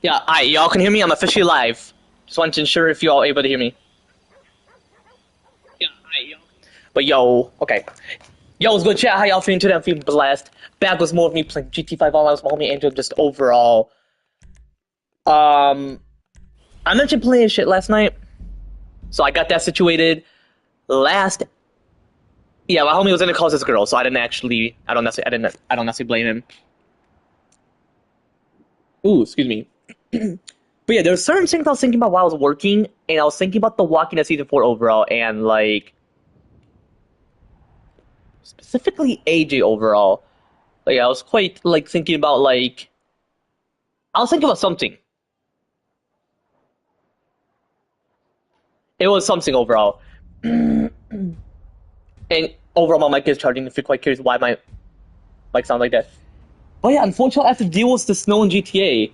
Yeah, y'all can hear me? I'm officially live. Just wanted to ensure if y'all able to hear me. Yeah, y'all. But yo, okay. Yo, what's good, chat? How y'all feeling today? I'm feeling blessed. Back was more of me playing GT5 Online with my homie Angel, just overall. I mentioned playing shit last night, so I got that situated. Yeah, my homie was in the call with this girl, so I don't necessarily blame him. Ooh, excuse me. But yeah, there were certain things I was thinking about while I was working, and I was thinking about The Walking Dead Season 4 overall, and like, specifically AJ overall. Like, I was quite, like, thinking about, like, I was thinking about something. It was something overall. And overall, my mic is charging, if you're quite curious why my mic sounds like that. But yeah, unfortunately, I have to deal with the snow in GTA.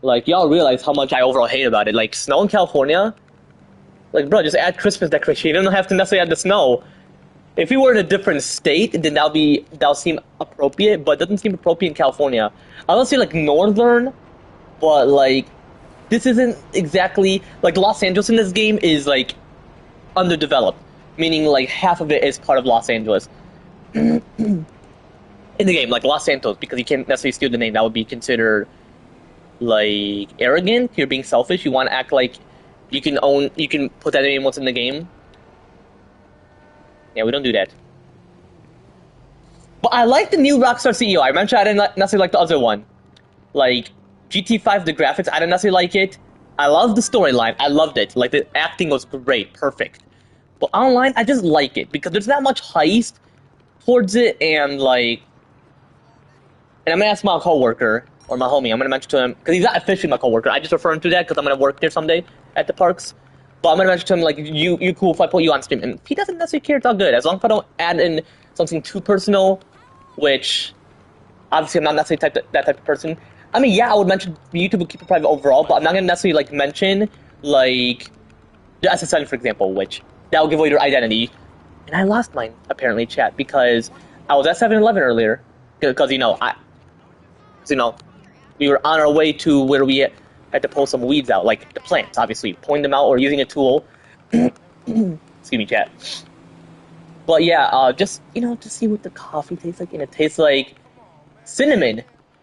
Like, y'all realize how much I overall hate about it. Like, snow in California? Like, bro, just add Christmas decoration. You don't have to necessarily add the snow. If we were in a different state, then that'll seem appropriate, but it doesn't seem appropriate in California. I don't say, like, northern, but, like, this isn't exactly... Like, Los Angeles in this game is, like, underdeveloped. Meaning, like, half of it is part of Los Angeles. In the game, like, Los Santos, because you can't necessarily steal the name. That would be considered... like, arrogant. You're being selfish. You want to act like you can put that name once in the game. Yeah, we don't do that. But I like the new Rockstar CEO. I mentioned I didn't necessarily like the other one. Like, GT5, the graphics, I didn't necessarily like it. I loved the storyline. I loved it. Like, the acting was great. Perfect. But online, I just like it. Because there's not much heist towards it. And, like... And I'm gonna ask my coworker, or my homie, I'm gonna mention to him, because he's not officially my coworker. I just refer him to that because I'm gonna work there someday at the parks. But I'm gonna mention to him, like, you cool if I put you on stream. And if he doesn't necessarily care, it's all good. As long as I don't add in something too personal, which obviously I'm not necessarily that type of person. I mean, yeah, I would mention YouTube would keep it private overall, but I'm not gonna necessarily like mention like the SSN, for example, which that will give away your identity. And I lost mine apparently, chat, because I was at 7-Eleven earlier, because we were on our way to where we had to pull some weeds out, like the plants, obviously, pulling them out or using a tool. Excuse me, chat. But yeah, just to see what the coffee tastes like, and it tastes like cinnamon.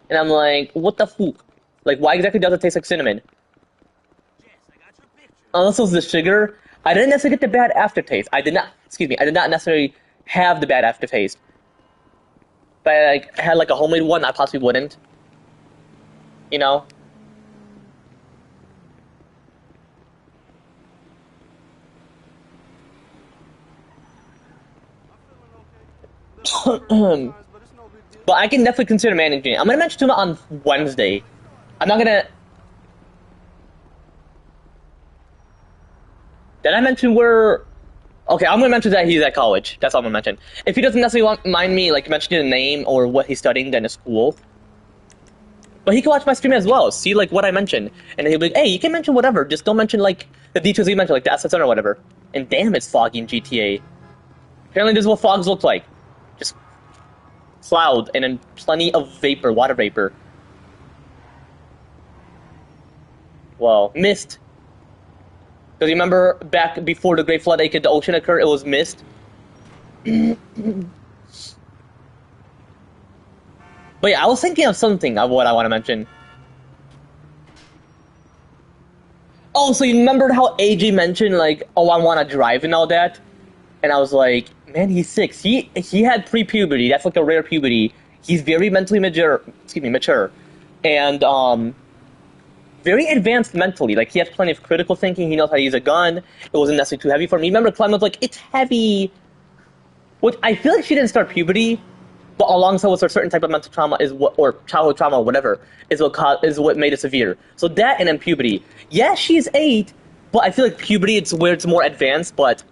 And I'm like, what the fuck? Like, why exactly does it taste like cinnamon? Unless it was the sugar, I didn't necessarily get the bad aftertaste. I did not necessarily have the bad aftertaste. But I had like a homemade one, I possibly wouldn't. You know? But I can definitely consider managing it. I'm gonna mention it on Wednesday. I'm not gonna... Did I mention where... Okay, I'm gonna mention that he's at college. That's all I'm gonna mention. If he doesn't necessarily mind me like mentioning the name or what he's studying, then it's cool. But he can watch my stream as well, see like what I mentioned, and he'll be like, hey, you can mention whatever, just don't mention like the details you mentioned, like the SSN or whatever. And damn, it's foggy in GTA. Apparently this is what fogs look like. Just cloud and then plenty of vapor, water vapor. Well, mist. Because you remember back before the Great Flood, aka the ocean occurred, it was mist. But yeah, I was thinking of something of what I want to mention. Oh, so you remembered how AJ mentioned like, oh, I want to drive and all that? And I was like, man, he's 6. He had pre-puberty. That's like a rare puberty. He's very mentally mature. And very advanced mentally. Like, he has plenty of critical thinking. He knows how to use a gun. It wasn't necessarily too heavy for me. Remember, Clem was like, it's heavy. Which I feel like she didn't start puberty, but alongside with a certain type of mental trauma or childhood trauma or whatever, is what made it severe. So that and then puberty. Yeah, she's 8, but I feel like puberty, it's where it's more advanced, but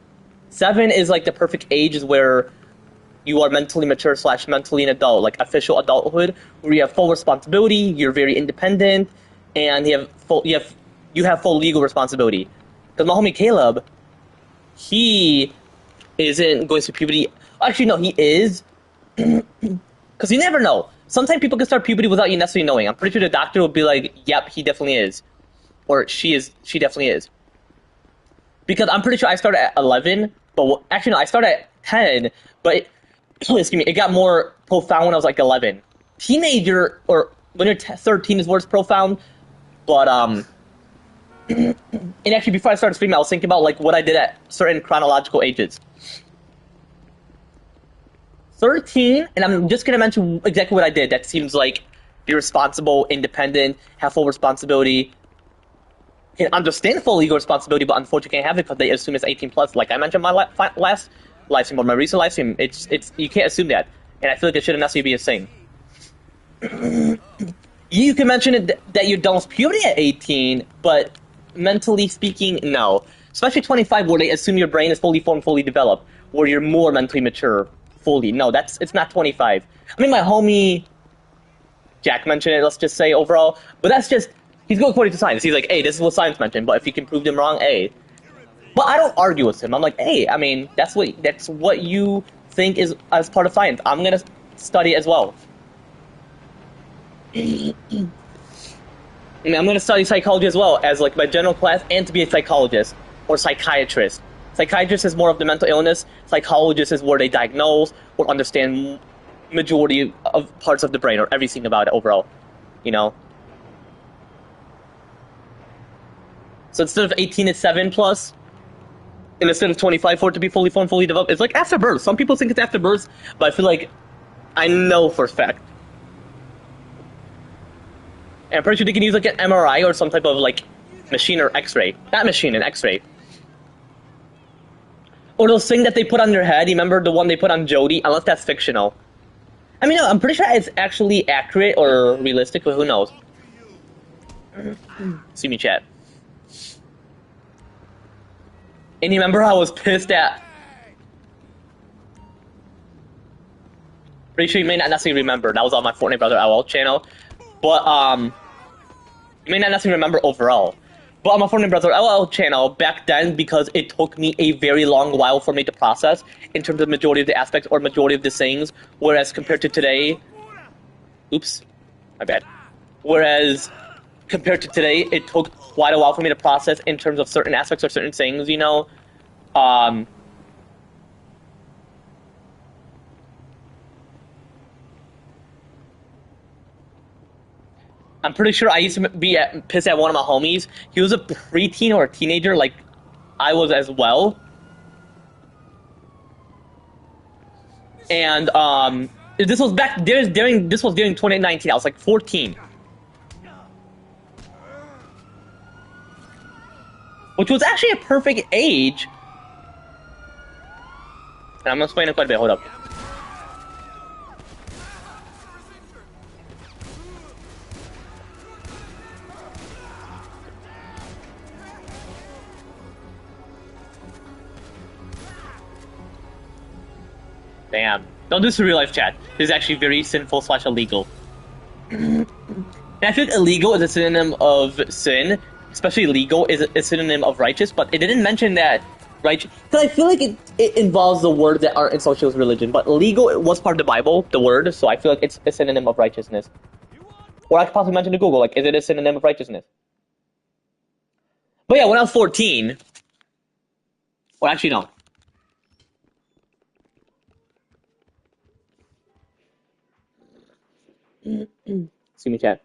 7 is like the perfect age is where you are mentally mature / mentally an adult, like official adulthood, where you have full responsibility, you're very independent, and you have full legal responsibility. Because my homie Caleb, he isn't going through puberty. Actually, no, he is. Because you never know. Sometimes people can start puberty without you necessarily knowing. I'm pretty sure the doctor will be like, yep, he definitely is. Or she definitely is. Because I'm pretty sure I started at 11, but actually no, I started at 10, but it got more profound when I was like 11. Teenager, or when you're 13 is where it's profound, but and actually before I started streaming, I was thinking about like what I did at certain chronological ages. 13, and I'm just gonna mention exactly what I did. That seems like be responsible, independent, have full responsibility, can understand full legal responsibility, but unfortunately can't have it because they assume it's 18 plus. Like I mentioned in my last live stream or my recent live stream, it's you can't assume that, and I feel like it shouldn't necessarily be a thing. You can mention it that you're done with puberty at 18, but mentally speaking, no. Especially 25, where they assume your brain is fully formed, fully developed, where you're more mentally mature, fully. No, it's not 25. I mean, my homie Jack mentioned it, let's just say overall, but that's just, he's going according to science. He's like, hey, this is what science mentioned, but if you can prove them wrong, hey. But I don't argue with him. I'm like, hey, I mean, that's what you think is as part of science. I'm gonna study as well. I mean, I'm gonna study psychology as well as like my general class, and to be a psychologist or psychiatrist. Psychiatrist is more of the mental illness. Psychologist is where they diagnose or understand majority of parts of the brain or everything about it overall. You know. So instead of 18, it's 7 plus. And instead of 25 for it to be fully formed, fully developed, it's like after birth. Some people think it's after birth, but I feel like I know for a fact. And I'm pretty sure they can use like an MRI or some type of like machine or X-ray. Not machine, an X-ray. Or those things that they put on their head. You remember the one they put on Jodie? Unless that's fictional. I mean, no, I'm pretty sure it's actually accurate or realistic, but who knows? See me, chat. And you remember how I was pissed at... Pretty sure you may not necessarily remember. That was on my Fortnite Brother LL channel. but you may not necessarily remember overall. But on my Fortnite Brother LL channel back then, because it took me a very long while for me to process in terms of majority of the aspects or majority of the things, whereas compared to today, oops, my bad. Whereas compared to today, it took quite a while for me to process in terms of certain aspects or certain things, you know. I'm pretty sure I used to be pissed at one of my homies. He was a preteen or a teenager, like I was as well. And this was back during 2019. I was like 14, which was actually a perfect age. And I'm gonna explain it quite a bit. Hold up. Damn. Don't do this in real life, chat. This is actually very sinful / illegal. And I think illegal is a synonym of sin, especially legal is a synonym of righteous, but it didn't mention that righteous. Because I feel like it involves the words that aren't associated with religion, but legal was part of the Bible, the word, so I feel like it's a synonym of righteousness. Or I could possibly mention to Google, like, is it a synonym of righteousness? But yeah, when I was 14, well, actually, no. See me, chat.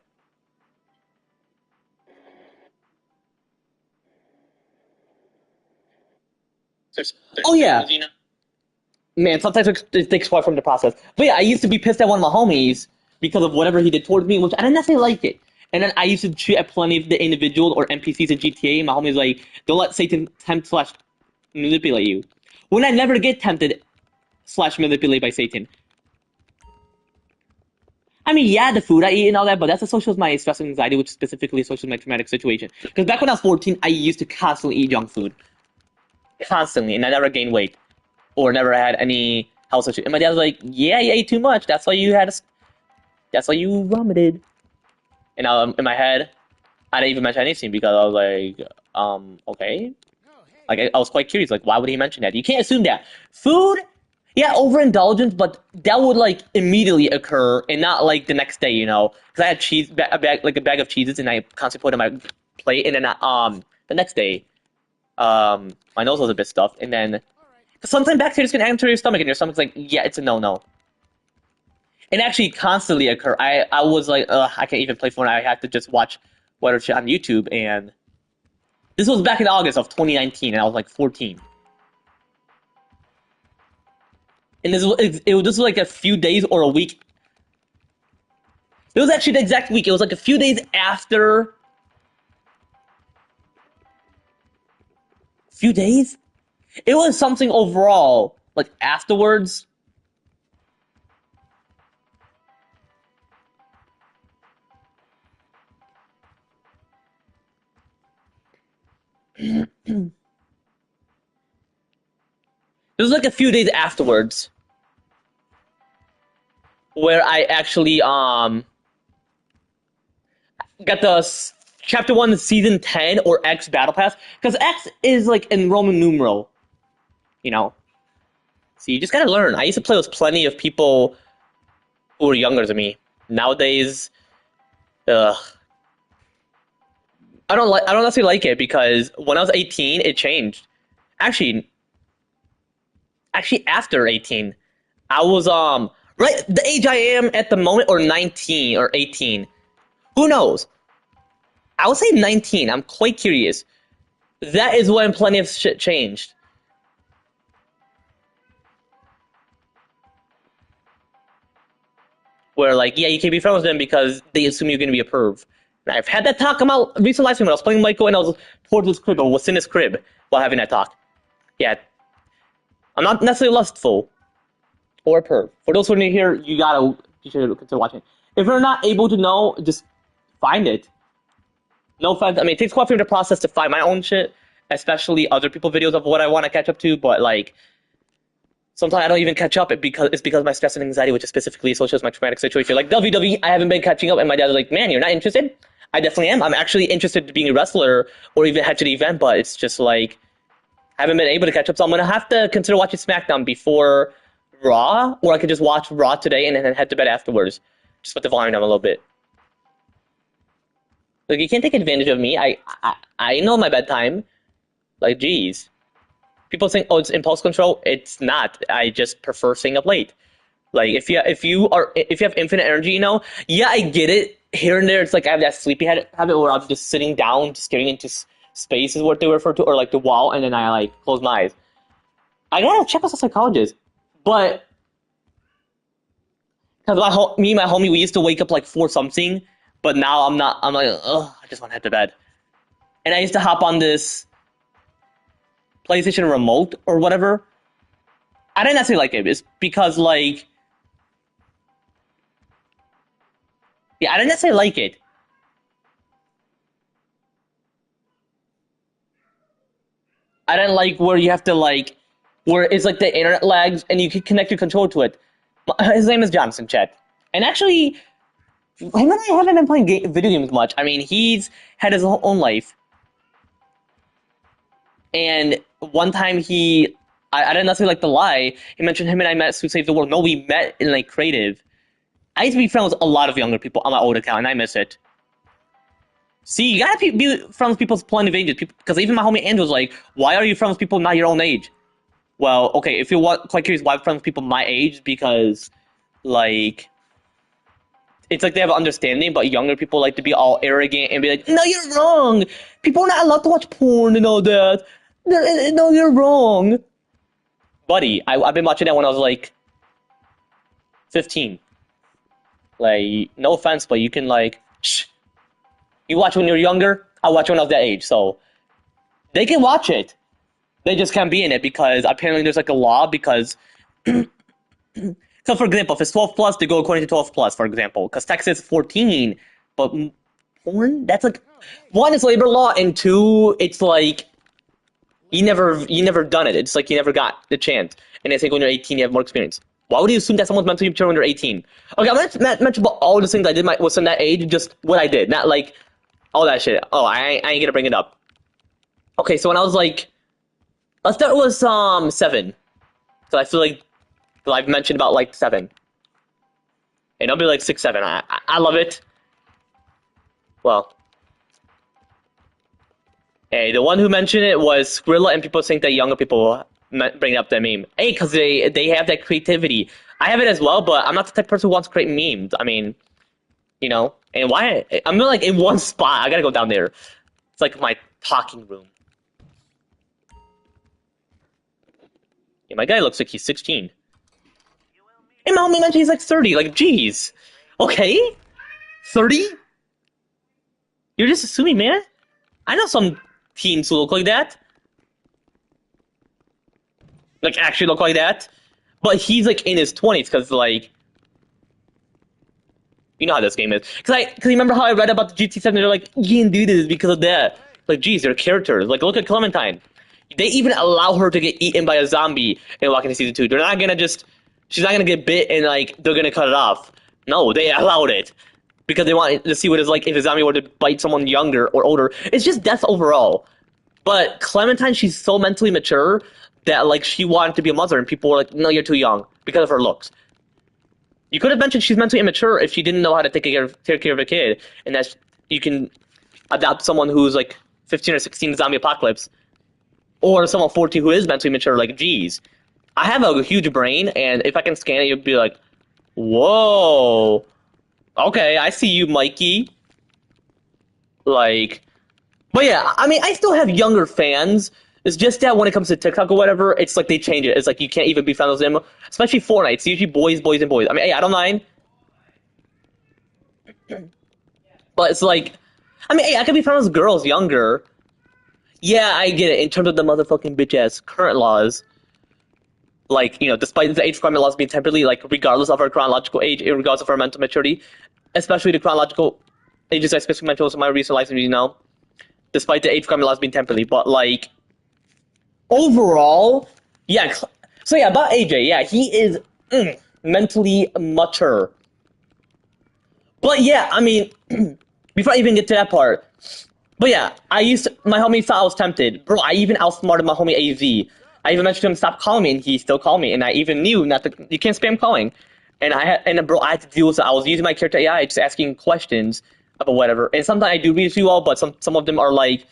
Oh yeah, man. Sometimes it takes a while from the process. But yeah, I used to be pissed at one of my homies because of whatever he did towards me, which I didn't necessarily like it. And then I used to shoot at plenty of the individual or NPCs in GTA. And my homie's like, "Don't let Satan tempt / manipulate you." When I never get tempted / manipulated by Satan. I mean, yeah, the food I eat and all that, but that's associated with my stress and anxiety, which specifically associated with my traumatic situation. Because back when I was 14, I used to constantly eat junk food. Constantly, and I never gained weight. Or never had any health issues. And my dad was like, yeah, you ate too much. That's why you vomited. And in my head, I didn't even mention anything because I was like, okay. Like, I was quite curious, like, why would he mention that? You can't assume that. Food, yeah, overindulgence, but that would, like, immediately occur and not, like, the next day, you know? Because I had cheese, a bag of cheeses, and I constantly put it on my plate, and then, the next day, my nose was a bit stuffed, and then sometimes bacteria can enter your stomach, and your stomach's like, yeah, it's a no-no. It actually constantly occur. I was like, ugh, I can't even play Fortnite. I have to just watch whatever shit on YouTube, and this was back in August of 2019, and I was like 14. And this was like a few days or a week. It was actually the exact week. It was like a few days after. Few days? It was something overall, like afterwards. It was like a few days afterwards where I actually got the chapter 1 season 10 or X battle pass, because X is like in Roman numeral, you know. So you just gotta learn. I used to play with plenty of people who were younger than me. Nowadays, I don't necessarily like it, because when I was 18, it changed. Actually after 18, I was right the age I am at the moment, or 19 or 18. Who knows? I would say 19. I'm quite curious. That is when plenty of shit changed. Where, like, yeah, you can't be friends with them because they assume you're going to be a perv. And I've had that talk on my recent live stream when I was playing Michael and I was towards his crib, or was in his crib while having that talk. Yeah. I'm not necessarily lustful or a perv. For those who are new here, you should consider watching. If you're not able to know, just find it. No offense. I mean, it takes quite a bit of process to find my own shit, especially other people's videos of what I want to catch up to, but, like, Sometimes I don't even catch up because of my stress and anxiety, which is specifically associated with my traumatic situation. Like WWE, I haven't been catching up, and my dad was like, "Man, you're not interested?" I definitely am. I'm actually interested in being a wrestler or even head to the event, but it's just like I haven't been able to catch up. So I'm gonna have to consider watching SmackDown before Raw, or I could just watch Raw today and then head to bed afterwards. Just put the volume down a little bit. Like you can't take advantage of me. I know my bedtime. Like, geez. People think, oh, it's impulse control. It's not. I just prefer staying up late. Like if you have infinite energy, yeah, I get it. Here and there, it's like I have that sleepy habit where I'm just sitting down, just getting into space is what they refer to, or like the wall, and then I like close my eyes. I gotta check with a psychologist, but because me and my homie, we used to wake up like for something, but now I'm not. I'm like, ugh, I just want to head to bed. And I used to hop on this PlayStation remote or whatever. I didn't necessarily like it. It's because like, yeah, I didn't necessarily like it. I didn't like where you have to like, where it's like the internet lags and you can connect your controller to it. His name is Johnson, chat. And actually, him and I haven't been playing video games much. I mean, he's had his own life. And one time I didn't necessarily like the lie. He mentioned him and I met to save the world. No, we met in like creative. I used to be friends with a lot of younger people on my old account, and I miss it. See, you gotta be friends with people with plenty of ages. Because even my homie Andrew was like, why are you friends with people not your own age? Well, okay, if you're quite curious why I'm friends with people my age, because, like, it's like they have understanding, but younger people like to be all arrogant and be like, no, you're wrong. People are not allowed to watch porn and all that. No, you're wrong. Buddy, I've been watching that when I was like 15. Like, no offense, but you can like, shh. You watch when you're younger, I watch when I was that age, so they can watch it. They just can't be in it because apparently there's like a law because so for example, if it's 12 plus, they go according to 12 plus, for example, because Texas is 14, but porn, that's like, one, it's labor law, and two, it's like you never done it. It's like you never got the chance. And they think when you're 18, you have more experience. Why would you assume that someone's mentally mature when they're 18? Okay, I'm not mention about all the things I did was in that age, just what I did, not like all that shit. Oh, I ain't gonna bring it up. Okay, so when I was like, let's start with 7. So I feel like I've mentioned about like 7. And I'll be like 6, 7. I love it. Well, hey, the one who mentioned it was Skrilla, and people think that younger people bring up that meme. Hey, because they have that creativity. I have it as well, but I'm not the type of person who wants to create memes. I mean, and why? I'm like in one spot. I gotta go down there. It's like my talking room. Yeah, my guy looks like he's 16. And my homie mentioned he's like 30. Like, geez. Okay? 30? You're just assuming, man? I know some teens who look like that. Like, actually look like that. But he's like in his 20s because, like, you know how this game is. Because you remember how I read about the GT7? They're like, you can do this because of that. Like, geez, they're characters. Like, look at Clementine. They even allow her to get eaten by a zombie in Walking Season 2. They're not gonna just... She's not gonna get bit and, like, they're gonna cut it off. No, they allowed it. Because they want to see what it's like if a zombie were to bite someone younger or older. It's just death overall. But Clementine, she's so mentally mature that, like, she wanted to be a mother, and people were like, no, you're too young, because of her looks. You could have mentioned she's mentally immature if she didn't know how to take care of a kid, and that you can adopt someone who's, like, 15 or 16 zombie apocalypse. Or someone 14 who is mentally mature, like, geez. I have a huge brain, and if I can scan it, you'd be like, whoa. Okay, I see you, Mikey. Like, but yeah, I mean, I still have younger fans. It's just that when it comes to TikTok or whatever, it's like they change it. It's like you can't even be friends with them. Especially Fortnite. It's usually boys, boys, and boys. I mean, hey, I don't mind. But it's like, I mean, hey, I could be friends with girls younger. Yeah, I get it. In terms of the motherfucking bitch-ass current laws, like, despite the age requirement laws being temporarily, like, regardless of our chronological age, regardless of our mental maturity, especially the chronological ages I specifically mentioned in my recent life, despite the age requirement laws being temporarily, but, like, overall, yeah, So yeah, about AJ, yeah, he is mentally mature. But yeah, I mean, before I even get to that part, but yeah, my homie thought I was tempted. Bro, I even outsmarted my homie AZ. I even mentioned to him stop calling me, and he still called me, and I even knew not to, you can't spam calling. Bro, I had to deal with it. I was using my character AI, just asking questions about whatever. And sometimes I do read you all, but some of them are like,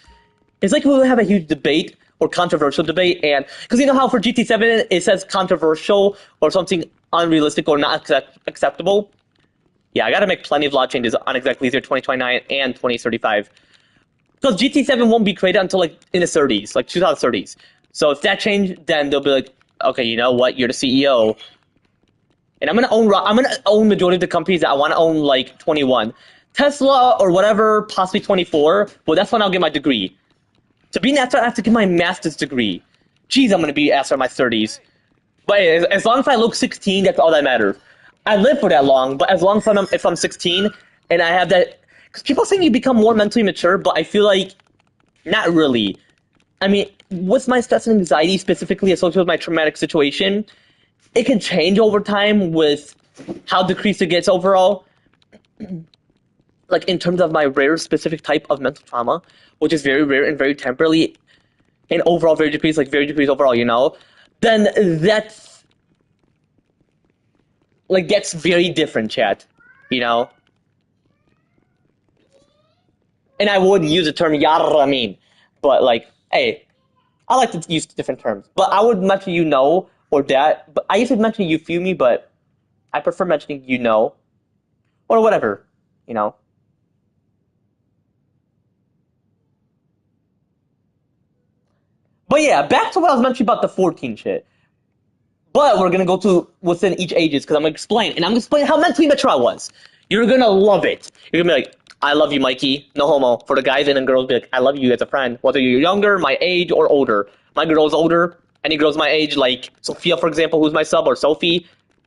it's like we'll have a huge debate or controversial debate, and because you know how for GT7 it says controversial or something unrealistic or not acceptable. Yeah, I gotta make plenty of law changes on exactly 2029 and 2035. Because GT7 won't be created until like in the 30s, like 2030s. So if that change, then they'll be like, okay, you know what? You're the CEO, and I'm gonna own majority of the companies that I want to own, like 21, Tesla or whatever, possibly 24. Well, that's when I'll get my degree. To be an astronaut, I have to get my master's degree. Jeez, I'm gonna be an astronaut in my 30s. But as long as I look 16, that's all that matters. I live for that long, but as long as if I'm 16 and I have that, because people saying you become more mentally mature, but I feel like not really. I mean, with my stress and anxiety specifically associated with my traumatic situation, it can change over time with how decreased it gets overall. Like in terms of my rare specific type of mental trauma, which is very rare and very temporarily, and overall very decreased, like very decreased overall, you know, then that's like gets very different, chat. You know? And I would use the term Yaramin, but like, hey, I like to use different terms. But I would mention you know or that. But I used to mention you feel me, but I prefer mentioning you know or whatever, you know. But yeah, back to what I was mentioning about the 14 shit. But we're gonna go to within each ages because I'm gonna explain, and I'm gonna explain how mentally mature I was. You're gonna love it. You're gonna be like, I love you, Mikey. No homo. For the guys and the girls, be like, I love you as a friend. Whether you're younger, my age, or older. My girl's older. Any girls my age, like Sophia, for example, who's my sub, or Sophie,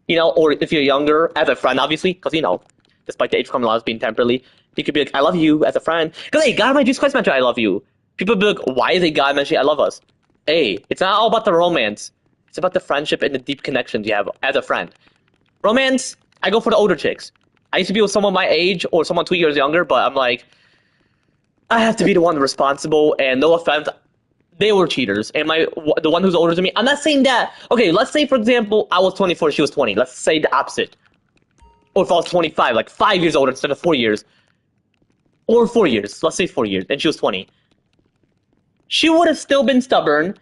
you know, or if you're younger, as a friend, obviously, because, you know, despite the age crime laws being temporarily, you could be like, I love you as a friend. Because, hey, God, my Jesus Christ mentioned I love you. People be like, why is a God mentioning I love us? Hey, it's not all about the romance. It's about the friendship and the deep connections you have as a friend. Romance, I go for the older chicks. I used to be with someone my age or someone 2 years younger, but I'm like, I have to be the one responsible. And no offense, they were cheaters. And the one who's older than me, I'm not saying that. Okay, let's say for example, I was 24, she was 20. Let's say the opposite. Or if I was 25, like 5 years older instead of 4 years, or 4 years. Let's say 4 years, and she was 20. She would have still been stubborn.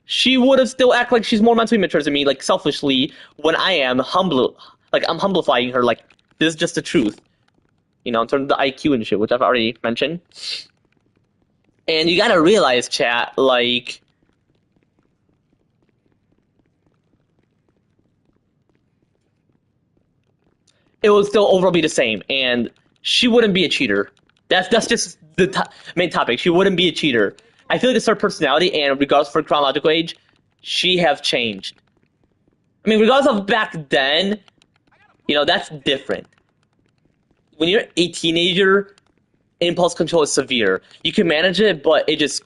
She would have still act like she's more mentally mature than me, like selfishly, when I am humble, like I'm humblifying her, like this is just the truth, you know, in terms of the IQ and shit, which I've already mentioned. And you gotta realize, chat, like, it would still overall be the same, and she wouldn't be a cheater. That's just the main topic. She wouldn't be a cheater. I feel like it's her personality, and regardless of her chronological age, she have changed. I mean, regardless of back then, you know, that's different. When you're a teenager, impulse control is severe. You can manage it, but it just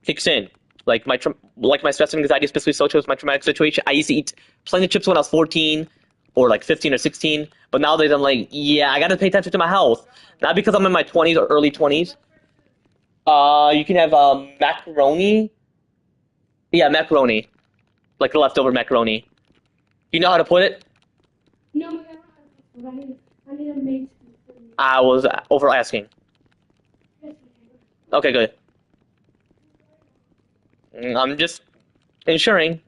kicks in. Like my stress and anxiety, especially social, with my traumatic situation. I used to eat plenty of chips when I was 14, or like 15 or 16. But nowadays, I'm like, yeah, I gotta pay attention to my health. Not because I'm in my 20s or early 20s. You can have macaroni. Yeah, macaroni, like the leftover macaroni. You know how to put it? No, I don't have to. I need a maid. I was over asking. Okay, good. I'm just ensuring,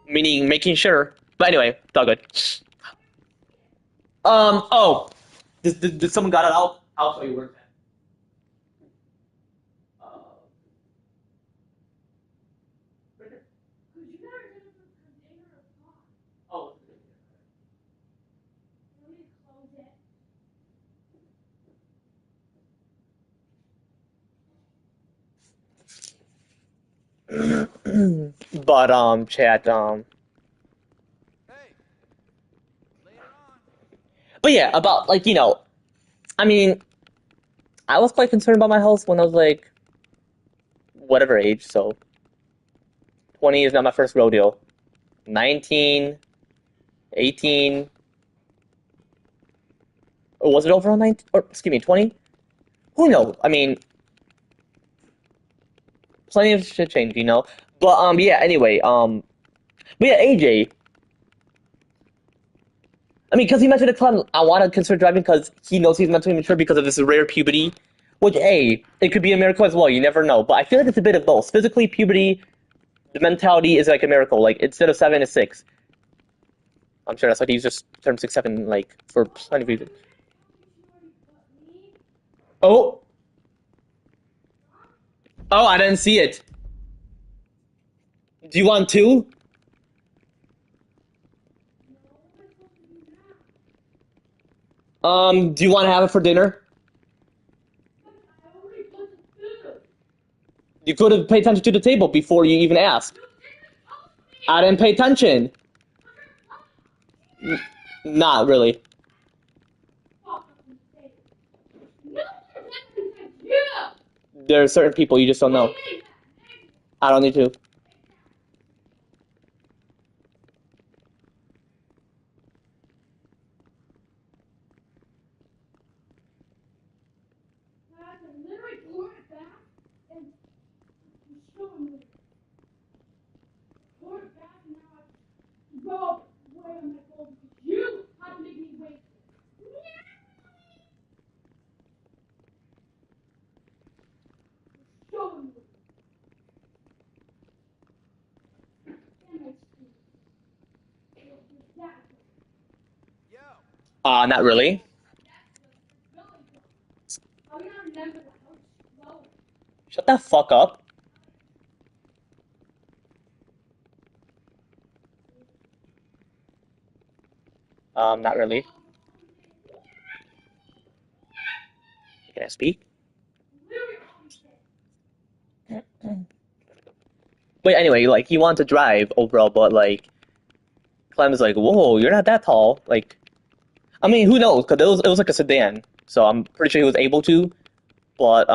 meaning making sure. But anyway, it's all good. Oh, did someone got it out? I'll show you where it's at. Right there. Oh. But chat but yeah, about like, you know, I mean, I was quite concerned about my health when I was like whatever age, so 20 is not my first rodeo. 19, 18. Or was it overall 19? Or, excuse me, 20? Who knows? I mean, plenty of shit changed, you know? But, yeah, anyway, but yeah, AJ. I mean, because he mentioned a ton, I want to consider driving because he knows he's mentally mature because of this rare puberty. Which, A, it could be a miracle as well, you never know. But I feel like it's a bit of both. Physically, puberty, the mentality is like a miracle. Like, instead of 7, it's 6. I'm sure that's why he's just turned 6, 7, like, for plenty of reasons. Oh! Oh, I didn't see it. Do you want 2? Do you want to have it for dinner? You could have paid attention to the table before you even asked. I didn't pay attention. Not really. There are certain people you just don't know. I don't need to. Not really. Shut the fuck up. Not really. Can I speak? But anyway, like, he wanted to drive overall, but, like, Clem is like, whoa, you're not that tall. Like, I mean, who knows? Because it was like a sedan. So I'm pretty sure he was able to. But,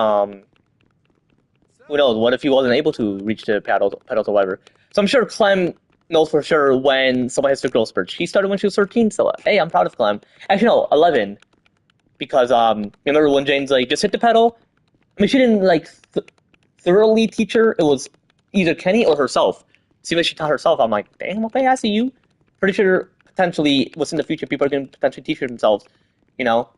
who knows? What if he wasn't able to reach the pedals or whatever? So I'm sure Clem knows for sure when someone hits the growth spurt. He started when she was 13, so hey, I'm proud of Clem. Actually, no, 11. Because, you remember when Jane's like, just hit the pedal? I mean, she didn't, like, thoroughly teach her. It was either Kenny or herself. See, when she taught herself, I'm like, damn, okay, I see you. Pretty sure, potentially, what's in the future, people are going to potentially teach themselves, you know?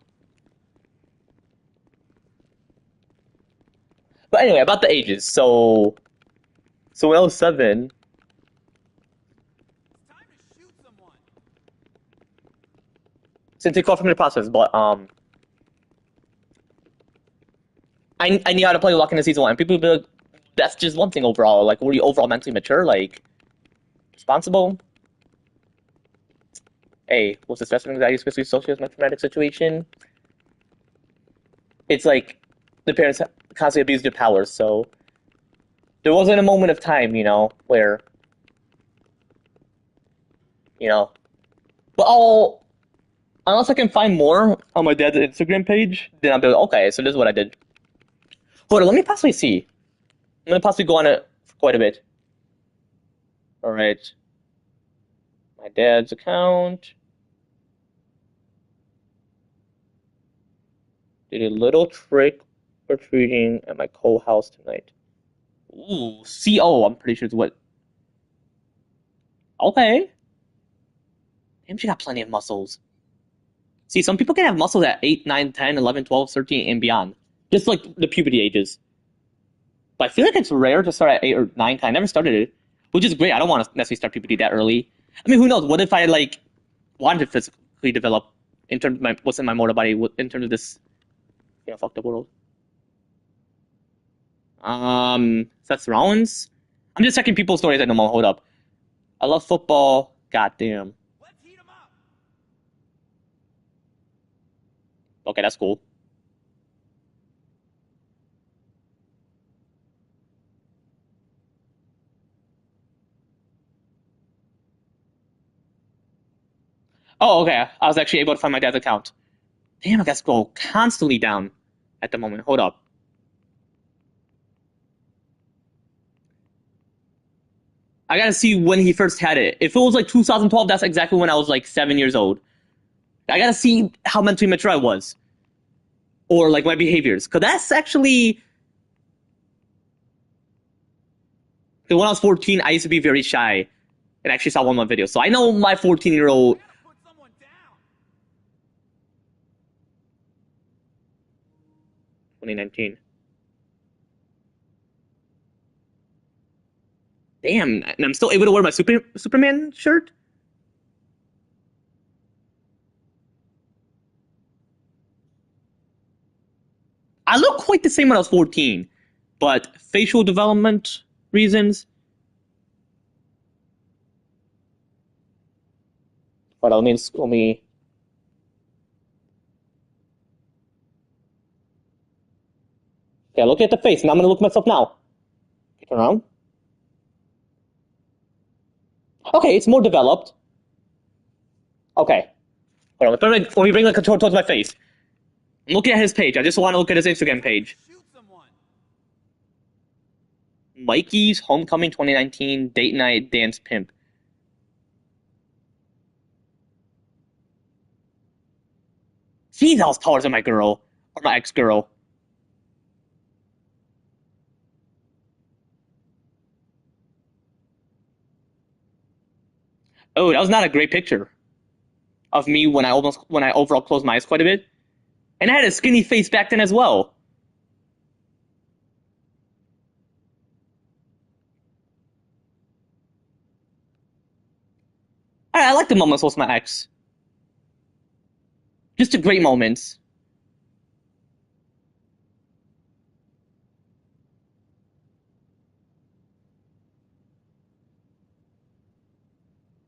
But anyway, about the ages. So when I was 7, since it called from the process, but, I knew how to play Lock in the Season 1. And people would be like, that's just one thing overall. Like, were you overall mentally mature? Like, responsible? Hey, was the stress and anxiety, especially social and traumatic situation? It's like the parents constantly abuse their powers, so there wasn't a moment of time, you know, where, you know. But unless I can find more on my dad's Instagram page, then I'll be like, okay, so this is what I did. Hold on, let me possibly see. I'm gonna possibly go on it for quite a bit. Alright. My dad's account. Did a little trick or treating at my co-house tonight. Ooh, CO, I'm pretty sure is what. Okay. Damn, she got plenty of muscles. See, some people can have muscles at 8, 9, 10, 11, 12, 13, and beyond. Just like the puberty ages. But I feel like it's rare to start at 8 or 9, 10. I never started it. Which is great. I don't want to necessarily start puberty that early. I mean, who knows? What if I, like, wanted to physically develop in terms of what's in my mortal body, in terms of this, you know, fucked up world? Seth Rollins? I'm just checking people's stories at the moment. Hold up. I love football. Goddamn. Okay, that's cool. Oh, okay. I was actually able to find my dad's account. Damn, I guess go constantly down at the moment. Hold up. I gotta see when he first had it. If it was like 2012, that's exactly when I was like 7 years old. I gotta see how mentally mature I was. Or like my behaviors. Because that's actually... Because when I was 14, I used to be very shy. And I actually saw one of my videos. So I know my 14-year-old... 2019. Damn, and I'm still able to wear my Superman shirt? I look quite the same when I was 14, but facial development reasons. But let me. Okay, look at the face. Now I'm gonna look at myself now. Turn around. Okay, it's more developed. Okay. Hold on, let me bring the control towards my face. I'm looking at his page. I just want to look at his Instagram page. Mikey's Homecoming 2019 Date Night Dance Pimp. Jeez, I was taller than my girl. Or my ex-girl. Oh, that was not a great picture of me when I overall closed my eyes quite a bit. And I had a skinny face back then as well. I like the moments with my ex. Just the great moments.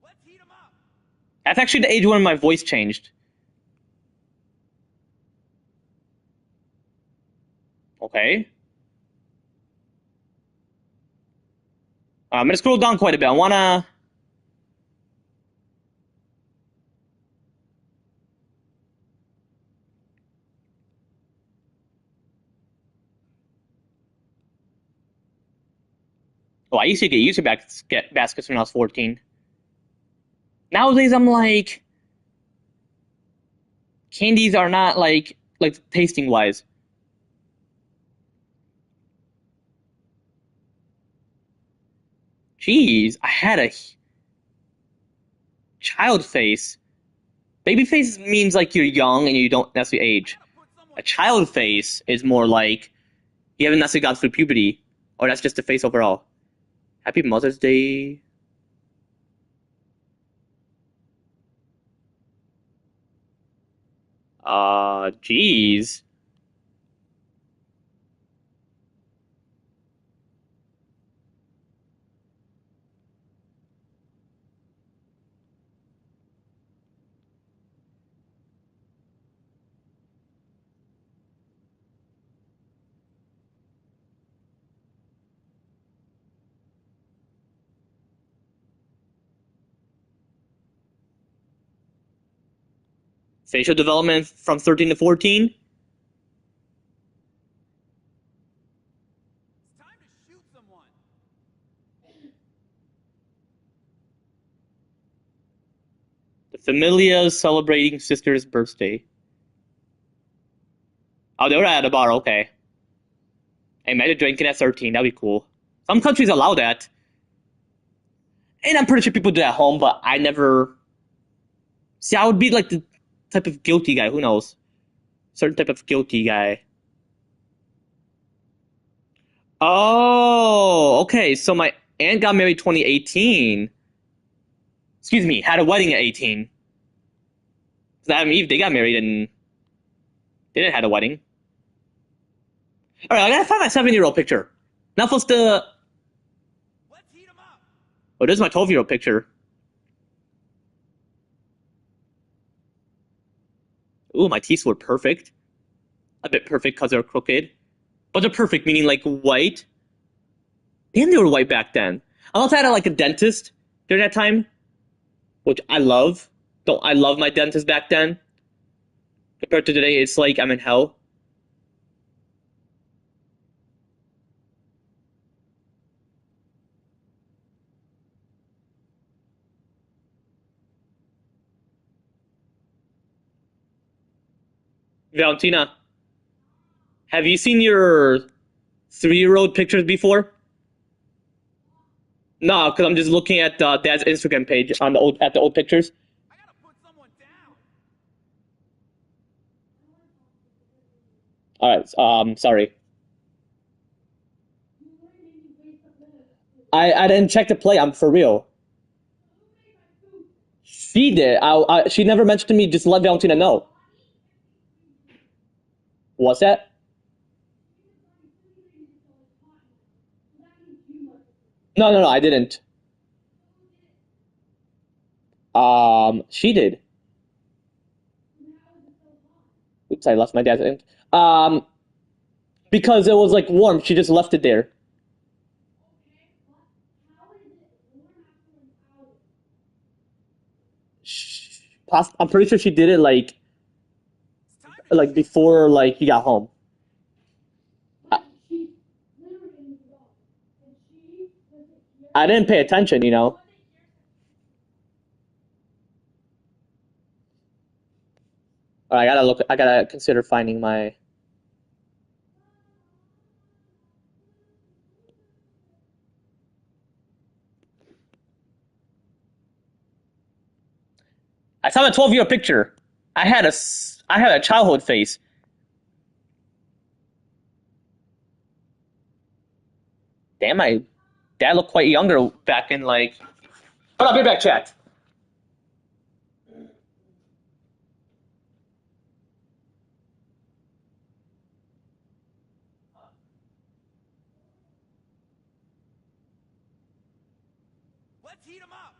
Let's heat 'em up. That's actually the age when my voice changed. Okay. I'm gonna scroll down quite a bit. I wanna... Oh, I used to get YouTube baskets when I was 14. Nowadays, I'm like... Candies are not like tasting wise. Jeez, I had a child face. Baby face means like you're young and you don't necessarily age. A child face is more like you haven't necessarily gone through puberty, or that's just the face overall. Happy Mother's Day. Jeez. Facial development from 13 to 14. It's time to shoot someone. The Familias celebrating sister's birthday. Oh, they were at a bar, okay. Hey, imagine drinking at 13, that'd be cool. Some countries allow that. And I'm pretty sure people do that at home, but I never... See, I would be like the type of guilty guy, who knows? Certain type of guilty guy. Oh, okay, so my aunt got married 2018. Excuse me, had a wedding at 18. Adam and Eve, they got married and they didn't have a wedding. Alright, I gotta find my 7-year-old picture. Not supposed to... Let's heat 'em up. Oh, this is my 12-year-old picture. Ooh, my teeth were perfect. A bit perfect because they're crooked. But they're perfect, meaning like white. Damn, they were white back then. I also had like a dentist during that time, which I love. I love my dentist back then. Compared to today, it's like I'm in hell. Valentina, have you seen your 3-year-old pictures before? No, because I'm just looking at Dad's Instagram page on the old pictures. I gotta put someone down. All right. Sorry. I didn't check the play. I'm for real. She did. She never mentioned to me. Just let Valentina know. What's that? No. I didn't. She did. Oops, I left my dad's in. Because it was like warm. She just left it there. I'm pretty sure she did it It's time to like before like he got home. I didn't pay attention, you know. I gotta look. I gotta consider finding my. I saw the 12-year picture. I had a childhood face. Damn, my dad looked quite younger back in like. Hold on, be back, chat. let's heat 'em up.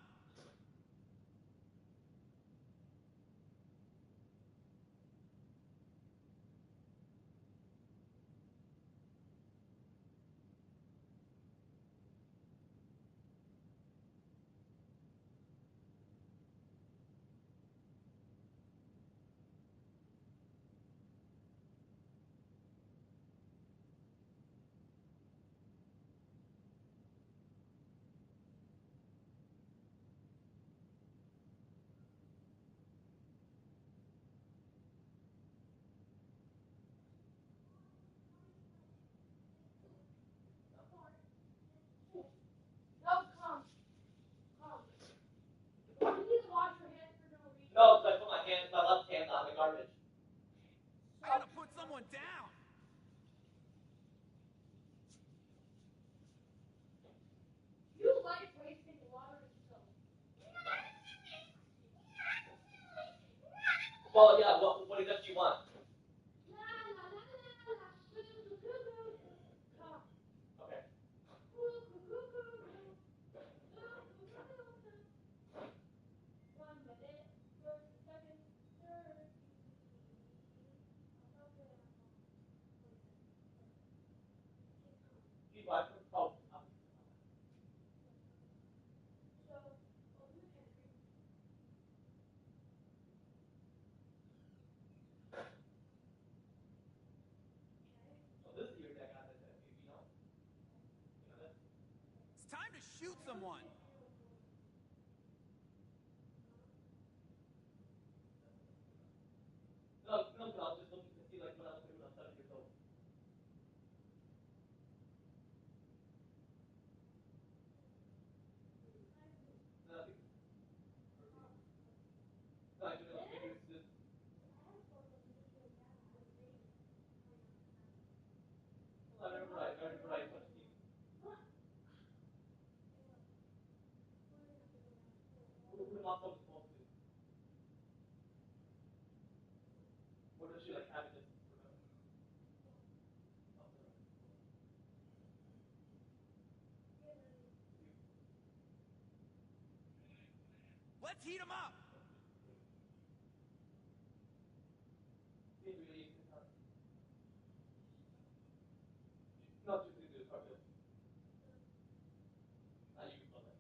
No, because I put my left hand on the garbage. I gotta put someone down. Well, yeah. What exactly do you want? Okay. Oh, this is your deck. You know. It's time to shoot someone. No, I was just looking to see like what else we would have 7 years old. Nothing. No, I just figured it's just. I remember I touched you. Who am I supposed to? Or does she like have it just remember? Let's heat 'em up. Didn't really. Not just do probably. Not you, but like.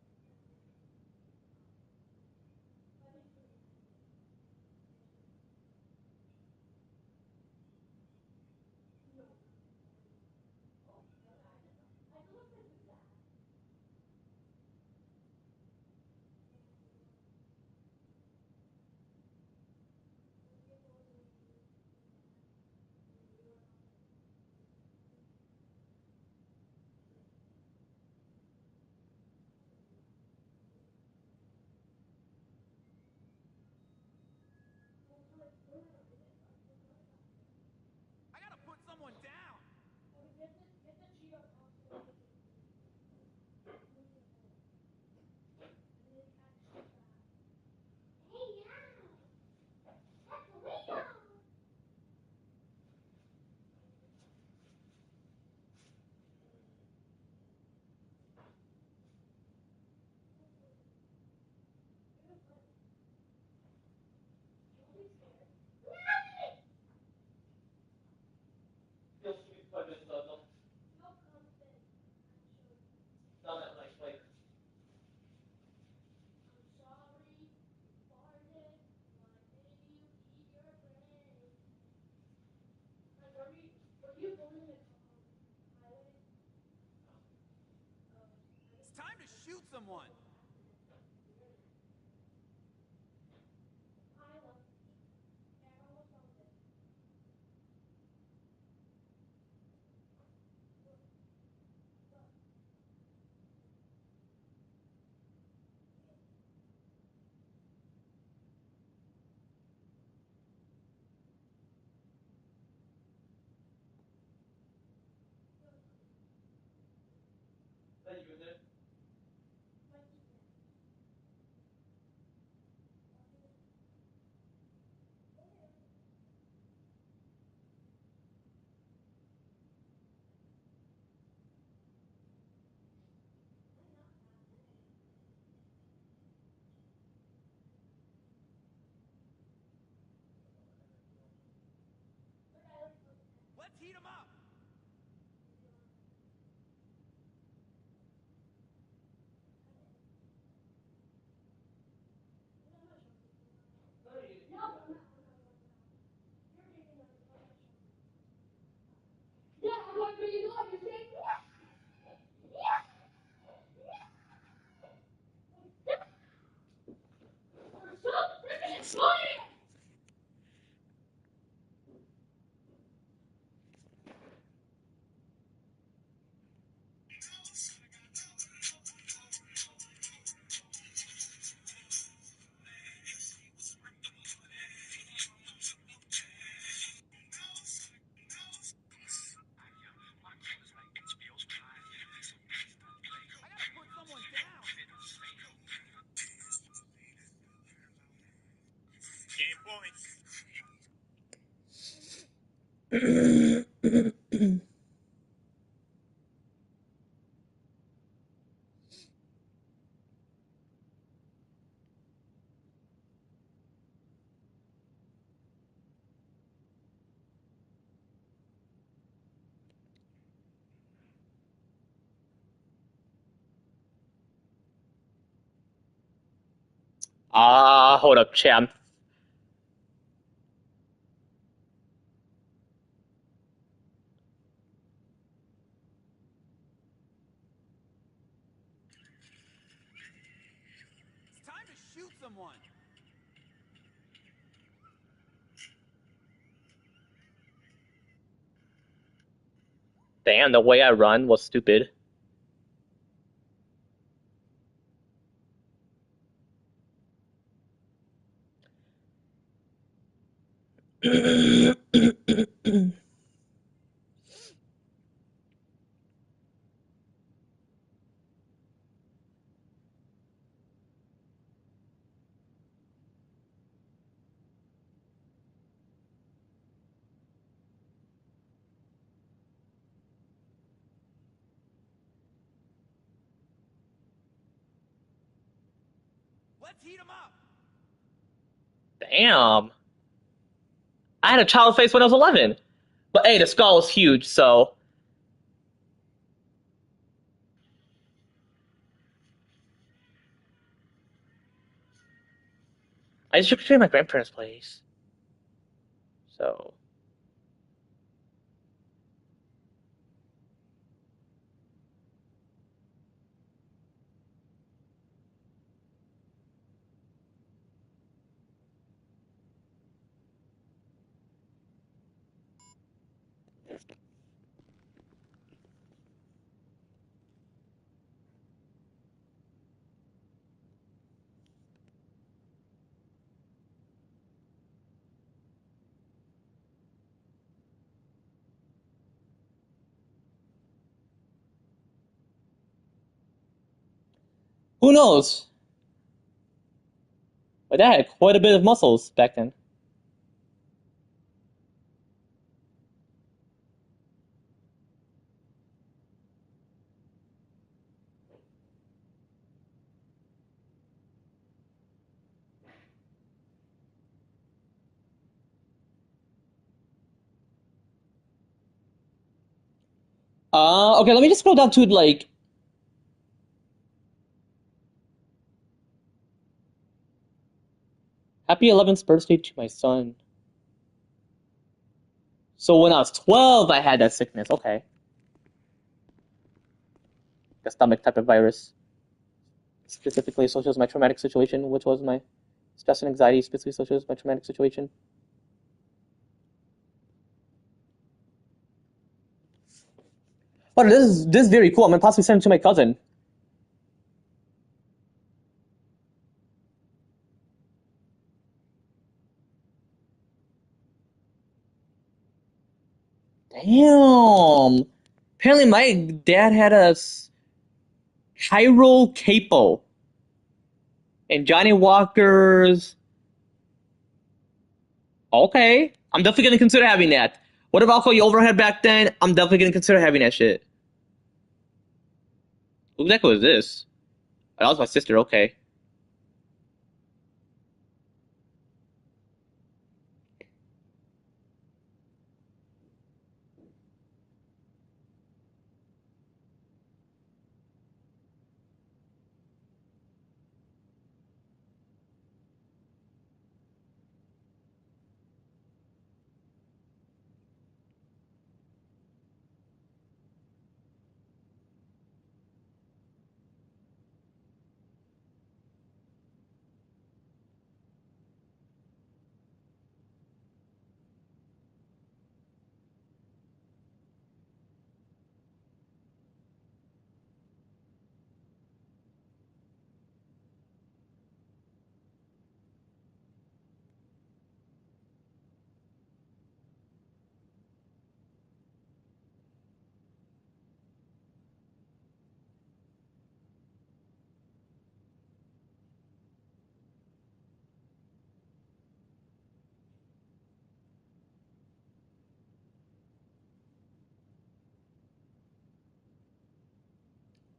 someone down. It's time to shoot someone. Let's heat them up. Yeah, what do you know? You say, so freaking funny! I gotta put someone down. Game point. Hold up, champ. It's time to shoot someone. Damn, the way I run was stupid. Let's heat them up. Damn. I had a child face when I was 11. But hey, the skull was huge, so. I just trick or treat at my grandparents' place. So. Who knows? My dad had quite a bit of muscles back then. Okay, let me just scroll down to like. Happy 11th birthday to my son. So when I was 12, I had that sickness. Okay. The stomach type of virus. Specifically associated with my traumatic situation, which was my stress and anxiety, specifically associated with my traumatic situation. But this is very cool. I'm gonna possibly send it to my cousin. Damn. Apparently, my dad had a Cairo capo. And Johnny Walker's. Okay. I'm definitely gonna consider having that. Whatever alcohol you overhead back then, I'm definitely gonna consider having that shit. Who the heck was this? Oh, that was my sister, okay.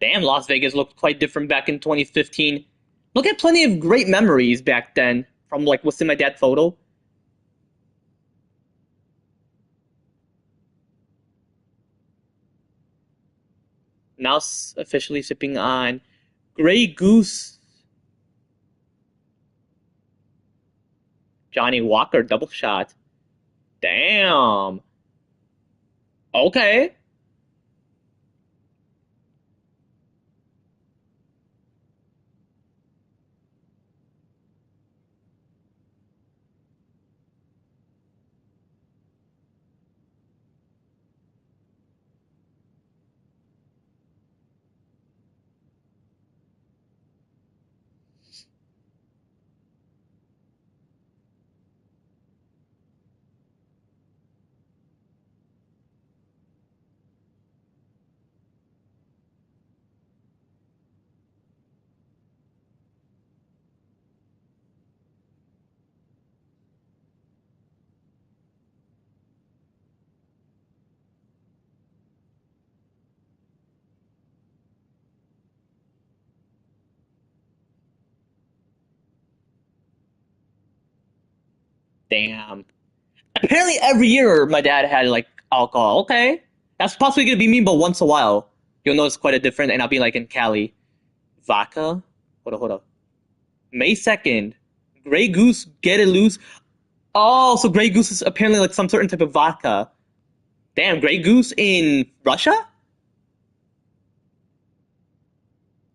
Damn, Las Vegas looked quite different back in 2015. Look at plenty of great memories back then from like what's in my dad's photo. Now officially sipping on Grey Goose Johnny Walker double shot. Damn. Okay. Damn. Apparently every year my dad had like alcohol. Okay. That's possibly gonna be me, but once a while. You'll notice quite a difference, and I'll be like in Cali. Vodka? Hold up. May 2nd. Grey Goose, get it loose. Oh, so Grey Goose is apparently like some certain type of vodka. Damn, Grey Goose in Russia?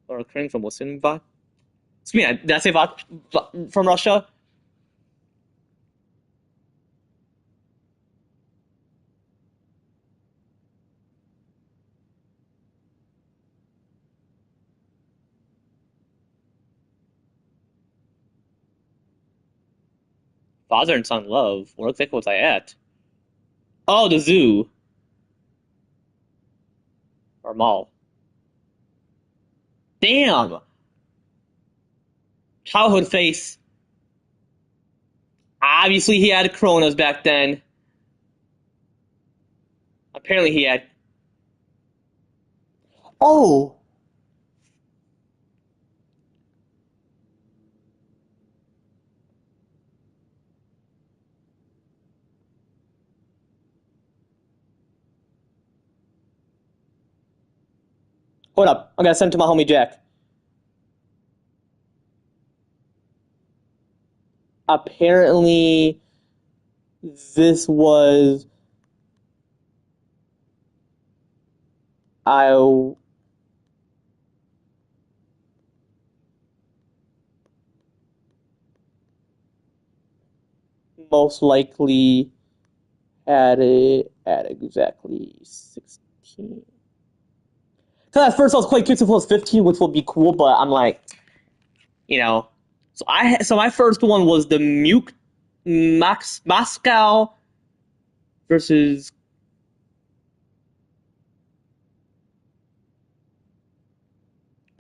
Or occurring from Muslim vodka? Excuse me, did I say vodka from Russia? Father and son love. Where exactly was I at? Oh, the zoo. Or mall. Damn! Childhood face. Obviously, he had Coronas back then. Apparently, he had. Oh! Hold up. I'm gonna send it to my homie Jack. Apparently, this was. I most likely had it at exactly 16. Because at first I was quite curious if it was 15, which would be cool, but I'm like, you know. So my first one was the Moscow versus.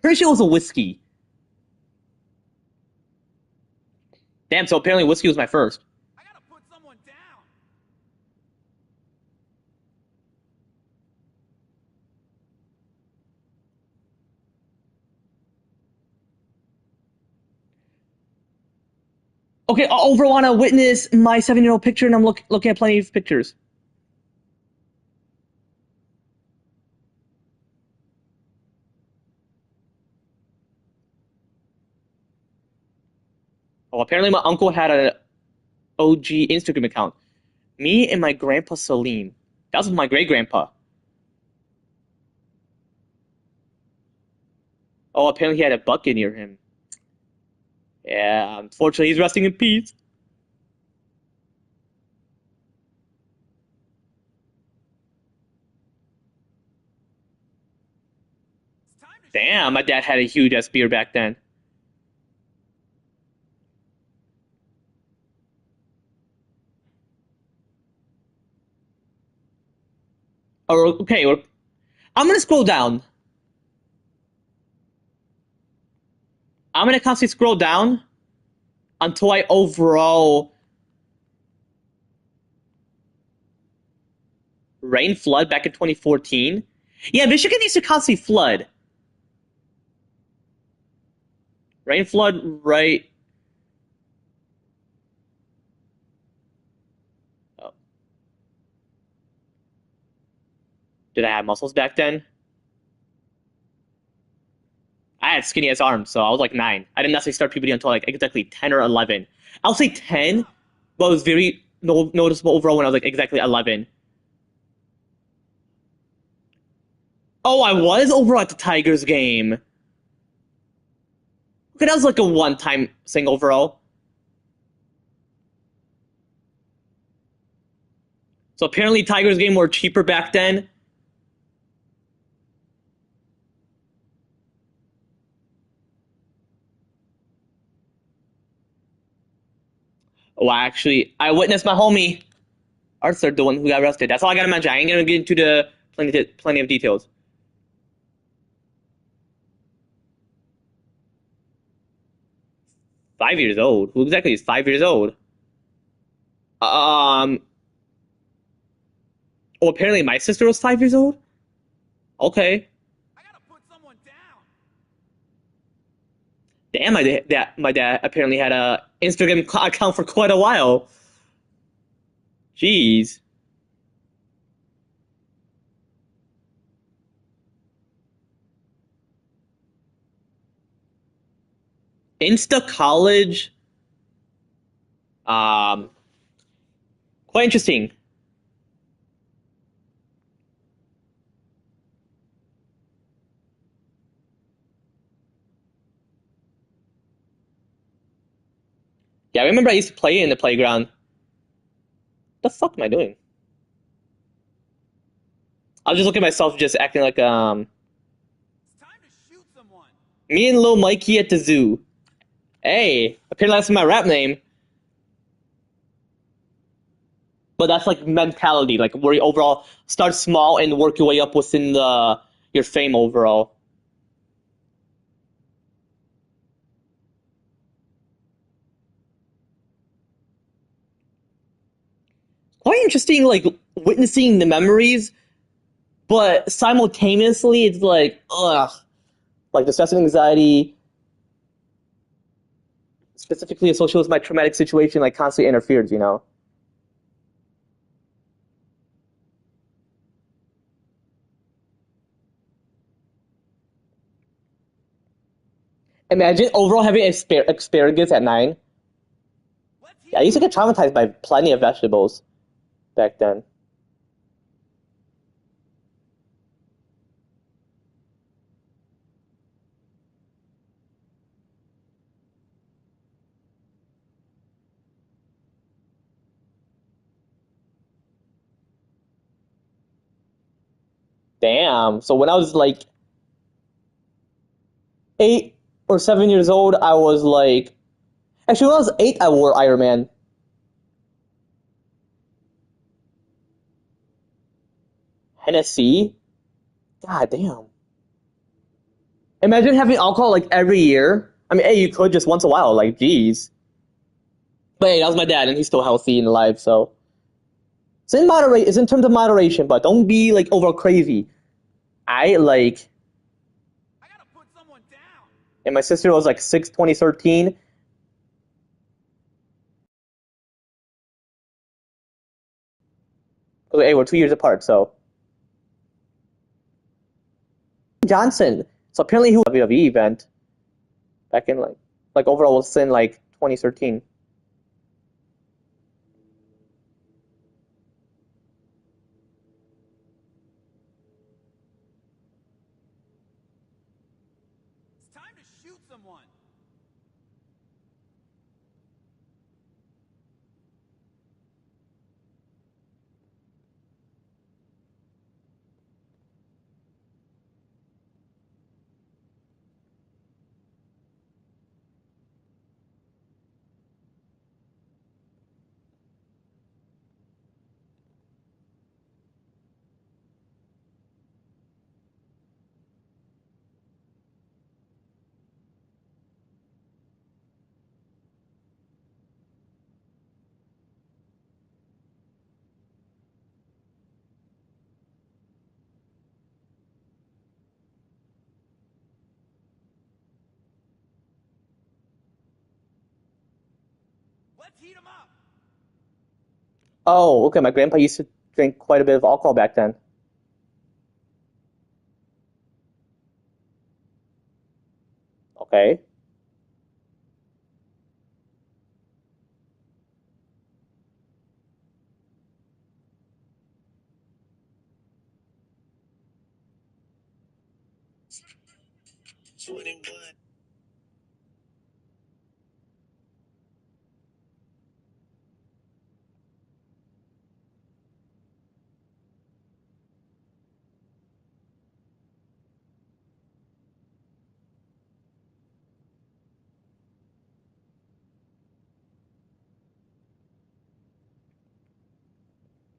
Pretty sure it was a whiskey. Damn, so apparently whiskey was my first. I gotta put someone down. Okay, I over want to witness my 7-year-old picture, and I'm looking at plenty of pictures. Oh, apparently my uncle had an OG Instagram account. Me and my grandpa Salim. That was my great grandpa. Oh, apparently he had a bucket near him. Yeah, unfortunately he's resting in peace. It's time to Damn, my dad had a huge ass beard back then. Okay, I'm gonna scroll down. I'm gonna constantly scroll down until I overall rain flood back in 2014. Yeah, Michigan used to constantly flood. Rain flood, right? Oh. Did I have muscles back then? I had skinny ass arms, so I was like 9. I didn't necessarily start puberty until like exactly 10 or 11. I'll say 10, but it was very noticeable overall when I was like exactly 11. Oh, I was overall at the Tigers game. Okay, that was like a one-time thing overall. So apparently Tigers game were cheaper back then. Oh, actually, I witnessed my homie Arthur, the one who got arrested. That's all I gotta mention. I ain't gonna get into the plenty of details. Five years old? Who exactly is 5 years old? Um. Oh, apparently my sister was 5 years old. Okay. I gotta put someone down. Damn, my dad apparently had a Instagram account for quite a while. Jeez. Insta college. Um. Quite interesting. Yeah, I remember I used to play in the playground. The fuck am I doing? I was just looking at myself, just acting like It's time to shoot someone. me and Lil Mikey at the zoo. Hey, apparently that's my rap name. But that's like mentality, like where you overall start small and work your way up within the your fame overall. quite interesting, like witnessing the memories, but simultaneously it's like ugh, like the stress and anxiety, specifically associated with my traumatic situation, like constantly interferes. Imagine overall having asparagus at 9. Let's heat Yeah, I used to 'em get traumatized by plenty of vegetables back then. Damn. So when I was like 8 or 7 years old, I was like, actually, when I was 8, I wore Iron Man. Hennessy? God damn. Imagine having alcohol like every year. I mean, hey, you could just once a while, like, geez. But hey, that was my dad, and he's still healthy and alive, so. It's in terms of moderation, but don't be like over crazy. I like, I gotta put someone down. and my sister was like 6, 2013. Hey, we're 2 years apart, so. Johnson. So apparently he was at a WWE event back in like overall was in like 2013. It's time to shoot someone. Let's heat 'em up. Oh, okay. My grandpa used to drink quite a bit of alcohol back then. Okay.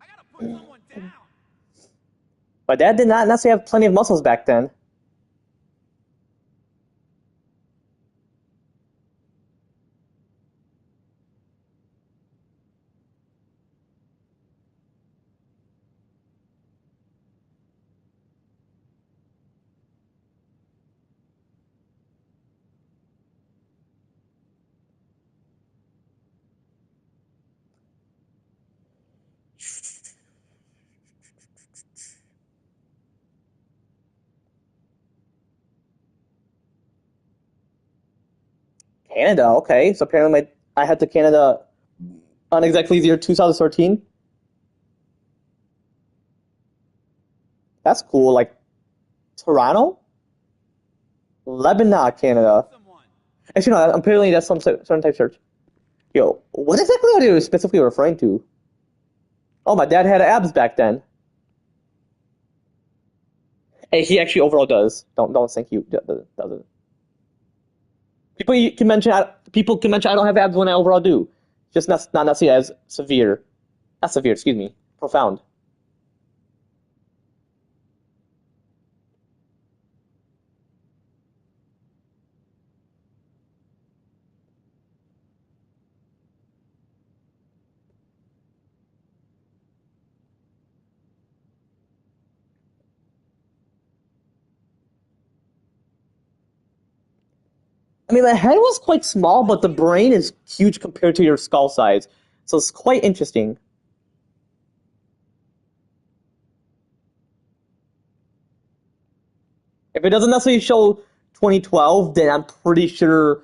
I gotta put someone down. My dad did not necessarily have plenty of muscles back then. Canada, okay. So apparently I had to Canada on exactly the year 2013. That's cool. Like Toronto, Lebanon, Canada. Shoot someone. Actually, no. Apparently that's some certain type search. Yo, what exactly are you specifically referring to? Oh, my dad had abs back then. Hey, he actually overall does. Don't think he doesn't. People can mention I don't have abs when I overall do. Just not necessarily as severe. Not severe, excuse me. Profound. I mean, the head was quite small, but the brain is huge compared to your skull size. So it's quite interesting. If it doesn't necessarily show 2012, then I'm pretty sure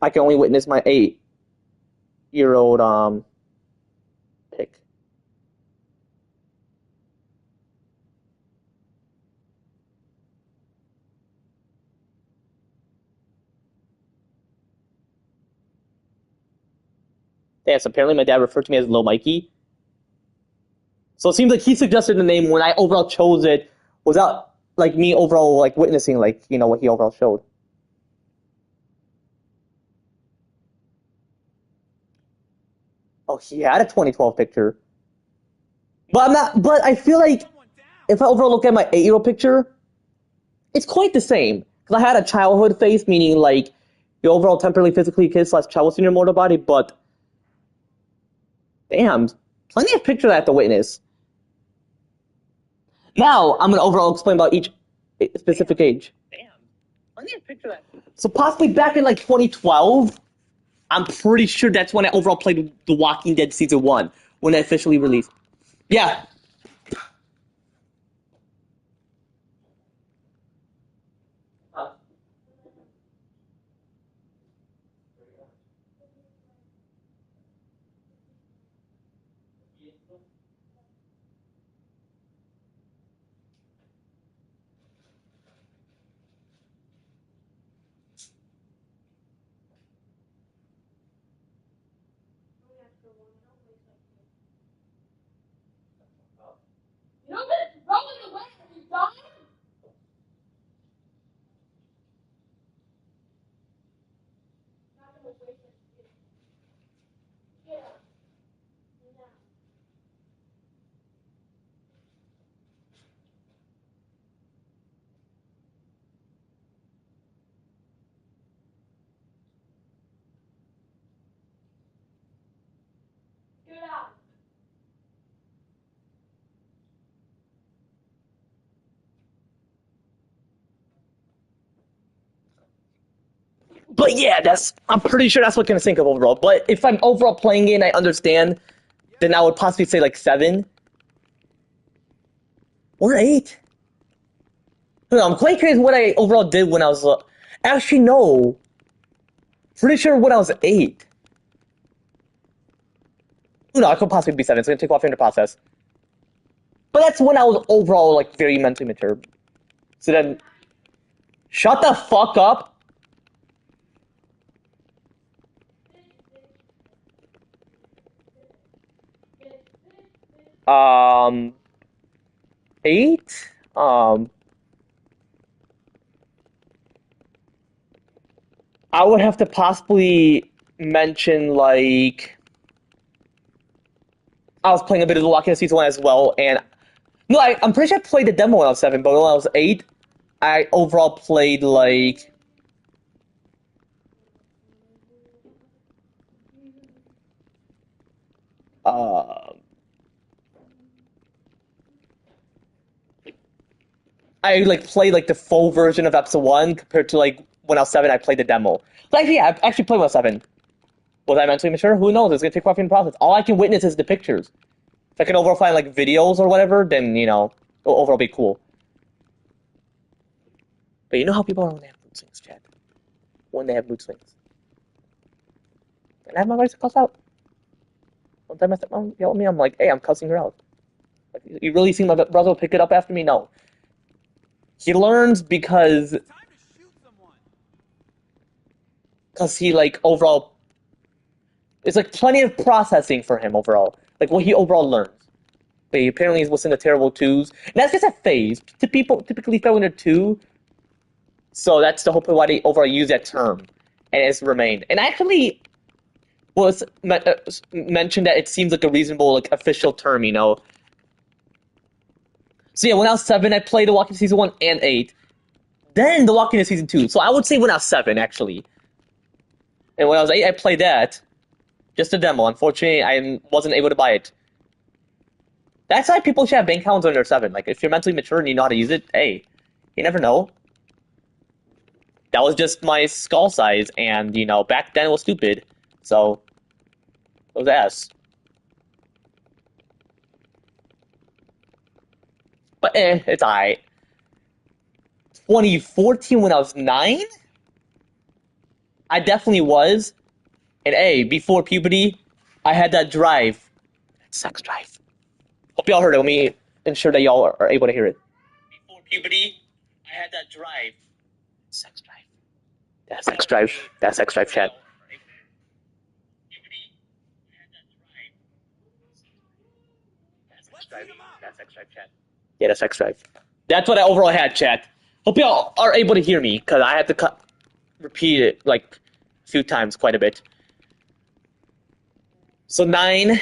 I can only witness my 8-year-old pick. Yes, apparently my dad referred to me as Lil Mikey. So it seems like he suggested the name when I overall chose it without like me overall like witnessing like what he overall showed. Oh, he had a 2012 picture. But I'm not. But I feel like Someone down. if I overall look at my 8-year-old picture, it's quite the same. Because I had a childhood face, meaning like the overall temporarily physically kid / child was in your mortal body. But damn, plenty of pictures I have to witness. Now I'm gonna overall explain about each specific age. Damn, plenty of pictures. So possibly back in like 2012, I'm pretty sure that's when I overall played The Walking Dead Season 1, when it officially released. Yeah. You know this rolling away, you done? Not gonna wait for you. Yeah. Yeah. Get out. But yeah, I'm pretty sure that's what I'm gonna think of overall. But if I'm overall playing it and I understand, then I would possibly say like 7 or 8. No, I'm quite curious what I overall did when I was. Actually, no. Pretty sure when I was 8. No, I could possibly be 7. It's gonna take a while for him to process. But that's when I was overall like very mentally mature. So then, shut the fuck up. 8. I would have to possibly mention like I was playing a bit of The Walking Dead Season 1 as well, and no, I'm pretty sure I played the demo when I was 7, but when I was 8, I overall played like uh, I like played like the full version of episode 1 compared to like when I was 7, I played the demo. But actually, yeah, I actually played when I was 7. Was I mentally mature? Who knows? It's gonna take a while for me to process. All I can witness is the pictures. If I can overall find like videos or whatever, then it'll overall be cool. But you know how people are when they have mood swings, Chad. When they have mood swings. And I have my voice cuss out. One time my stepmom yelled at me, I'm like, hey, I'm cussing her out. Like, you really think my brother will pick it up after me? No. He learns because Time to shoot someone. he like overall it's like plenty of processing for him overall. Like what he overall learns. But he apparently was in the terrible twos. And that's just a phase. People typically fell into 2. So that's the whole point why they overall use that term. And it's remained. And actually was mentioned that it seems like a reasonable like official term, So yeah, when I was 7, I played The Walking Dead Season 1 and 8. Then The Walking Dead Season 2. So I would say when I was 7, actually. And when I was 8, I played that. Just a demo. Unfortunately, I wasn't able to buy it. That's why people should have bank accounts when they're 7. Like, if you're mentally mature and you know how to use it, hey, you never know. That was just my skull size, and you know, back then it was stupid. So it was ass. But it's alright. 2014 when I was 9? I definitely was. And before puberty, I had that drive. Sex drive. Hope y'all heard it. Let me ensure that y'all are able to hear it. Before puberty, I had that drive. Sex drive. That sex drive. That sex drive chat. Let's heat 'em up. That sex drive chat. Yeah, that sex drive. That's what I overall had, chat. Hope y'all are able to hear me, because I had to repeat it like a few times, quite a bit. So 9,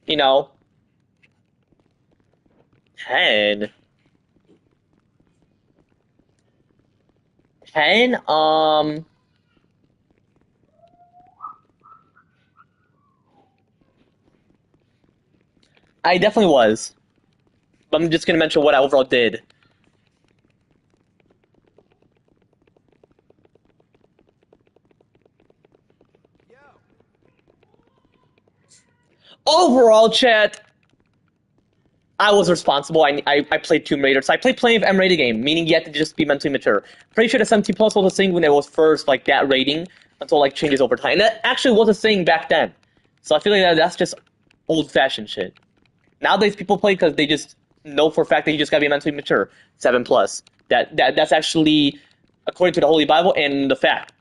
you know, 10. 10, I definitely was. But I'm just gonna mention what I overall did. Yo. Overall, chat, I was responsible. I played Tomb Raider. So I played plenty of M-rated game, meaning you have to just be mentally mature. Pretty sure the 17 plus was a thing when it was first like that rating until like changes over time. And that actually was a thing back then. So I feel like that's just old fashioned shit. Nowadays people play because they just know for a fact that you just gotta be mentally mature. 7 plus. That's actually according to the Holy Bible and the fact.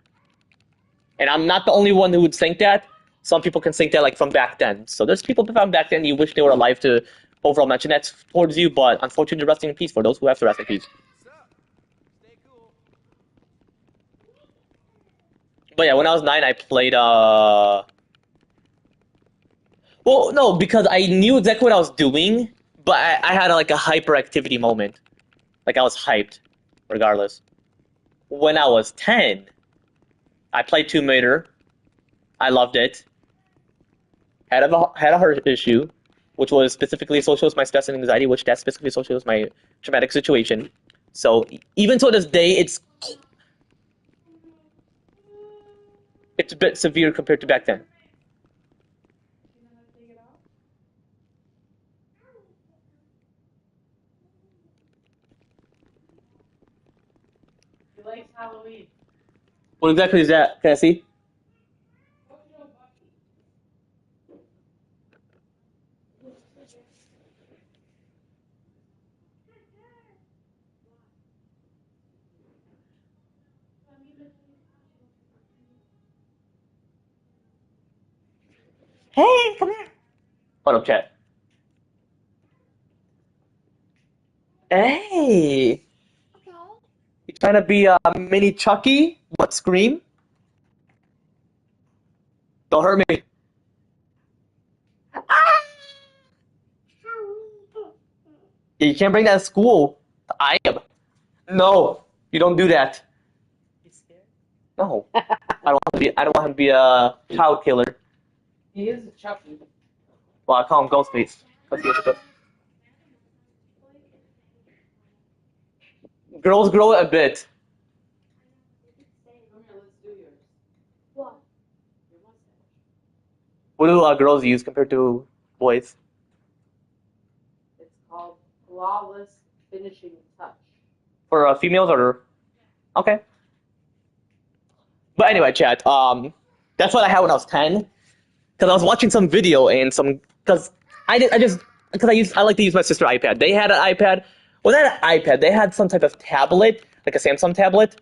And I'm not the only one who would think that. Some people can think that like from back then. So there's people from back then you wish they were alive to overall mention that towards you, but unfortunately resting in peace for those who have to rest in peace. What's up? Stay cool. But yeah, when I was 9 I played well no, because I knew exactly what I was doing, but I had like a hyperactivity moment. Like I was hyped, regardless. When I was 10, I played Tomb Raider. I loved it. Had a heart issue, which was specifically associated with my stress and anxiety, which that specifically associated with my traumatic situation. So even to this day, it's a bit severe compared to back then. He likes Halloween. What exactly is that? Can I see? Hey, come here. Hold up, chat. Hey, you trying to be a mini Chucky, but scream? Don't hurt me. Yeah, you can't bring that to school. I am. No, you don't do that. You scared? No, I don't want to be. I don't want him to be a child killer. He is a Chucky. Well, I call him Ghostface. Let's get it. Girls grow a bit. Come here, let's do yours. What? Your mustache. What do girls use compared to boys? It's called Flawless Finishing Touch. For females or okay. But anyway, chat. That's what I had when I was 10. Because I was watching some video and some because I like to use my sister's iPad. They had an iPad. Well, not an iPad. They had some type of tablet, like a Samsung tablet.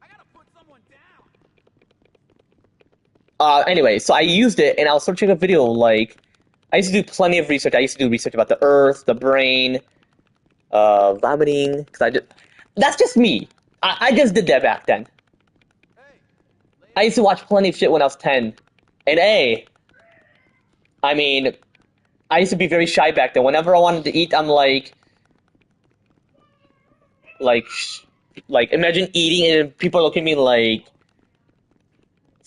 I gotta put someone down. Anyway, so I used it and I was searching a video. Like, I used to do plenty of research. I used to do research about the Earth, the brain, vomiting. That's just me. I just did that back then. Hey. I used to watch plenty of shit when I was 10. And I mean, I used to be very shy back then. Whenever I wanted to eat, I'm like, imagine eating and people look at me like.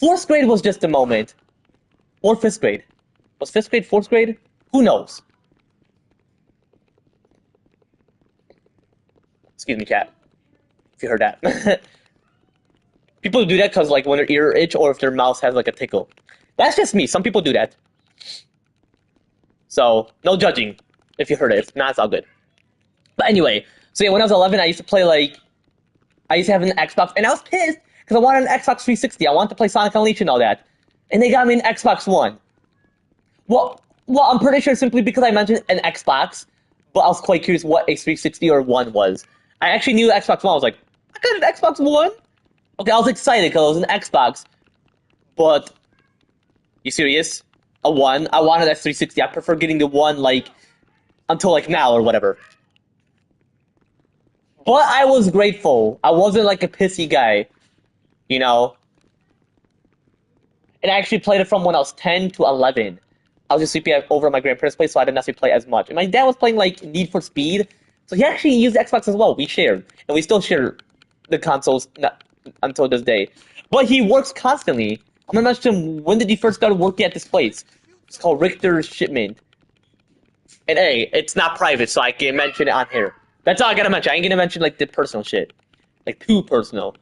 4th grade was just a moment. Or 5th grade. Was 5th grade 4th grade? Who knows? Excuse me, cat. If you heard that. People do that because like when their ear itch or if their mouth has like a tickle. That's just me. Some people do that. So no judging if you heard it. If not, it's all good. But anyway, so yeah, when I was 11, I used to play like I used to have an Xbox, and I was pissed because I wanted an Xbox 360. I wanted to play Sonic Unleashed and all that, and they got me an Xbox One. Well, I'm pretty sure simply because I mentioned an Xbox, but I was quite curious what a 360 or One was. I actually knew Xbox One. I was like, I got an Xbox One. Okay, I was excited because it was an Xbox, but you serious? A One? I wanted that 360. I prefer getting the One like until like now or whatever. But I was grateful. I wasn't like a pissy guy, you know. And I actually played it from when I was 10 to 11. I was just sleeping over at my grandparents' place, so I didn't necessarily play as much. And my dad was playing like Need for Speed, so he actually used Xbox as well. We shared, and we still share the consoles until this day. But he works constantly. I'm gonna mention him. When did he first start working at this place? It's called Richter's Shipment. And hey, it's not private, so I can mention it on here. That's all I gotta mention. I ain't gonna mention like the personal shit, like too personal.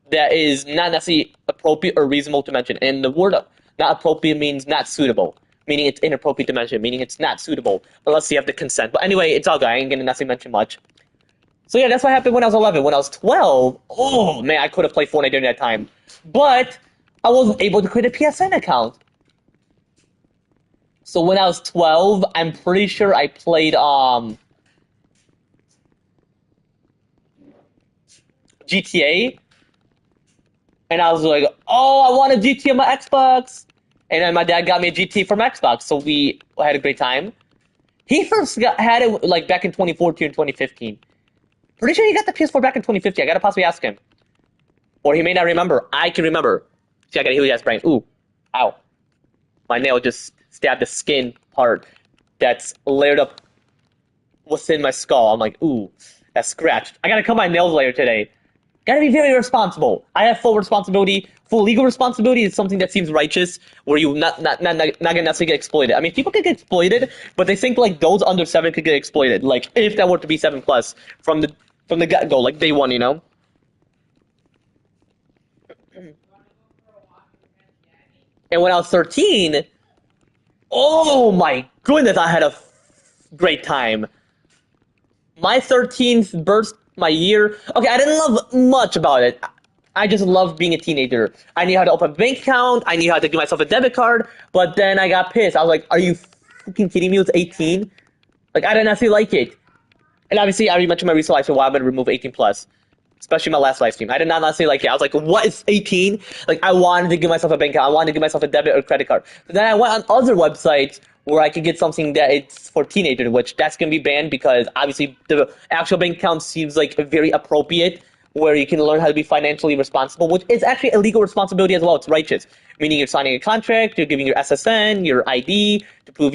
That is not necessarily appropriate or reasonable to mention. And the word not appropriate means not suitable, meaning it's inappropriate to mention, meaning it's not suitable unless you have the consent. But anyway, it's all good. I ain't gonna necessarily mention much. So yeah, that's what happened when I was 11. When I was 12, oh man, I could have played Fortnite during that time, but I wasn't able to create a PSN account. So when I was 12, I'm pretty sure I played GTA, and I was like, oh, I want a GTA on my Xbox. And then my dad got me a GTA from Xbox, so we had a great time. He first had it like back in 2014 or 2015. Pretty sure he got the PS4 back in 2015. I gotta possibly ask him. Or he may not remember. I can remember. See, I got a huge ass brain. Ooh. Ow. My nail just stabbed the skin part that's layered up within my skull. I'm like, ooh, that's scratched. I gotta cut my nails later today. Gotta be very responsible. I have full responsibility. Full legal responsibility is something that seems righteous, where you not gonna necessarily get exploited. I mean, people can get exploited, but they think like those under 7 could get exploited. Like if that were to be 7+ from the get go, like day one, you know. And when I was 13, oh my goodness, I had a great time. My 13th birth, my year. Okay, I didn't love much about it. I just loved being a teenager. I knew how to open a bank account. I knew how to give myself a debit card. But then I got pissed. I was like, are you fucking kidding me? It was 18. Like, I didn't actually like it. And obviously, I already mentioned my recent live stream why I'm going to remove 18+. Especially my last live stream. I did not necessarily like it. I was like, what is 18? Like, I wanted to give myself a bank account. I wanted to give myself a debit or credit card. But then I went on other websites where I could get something that it's for teenagers, which that's going to be banned because obviously the actual bank account seems like very appropriate, where you can learn how to be financially responsible, which is actually a legal responsibility as well. It's righteous, meaning you're signing a contract, you're giving your SSN, your ID to prove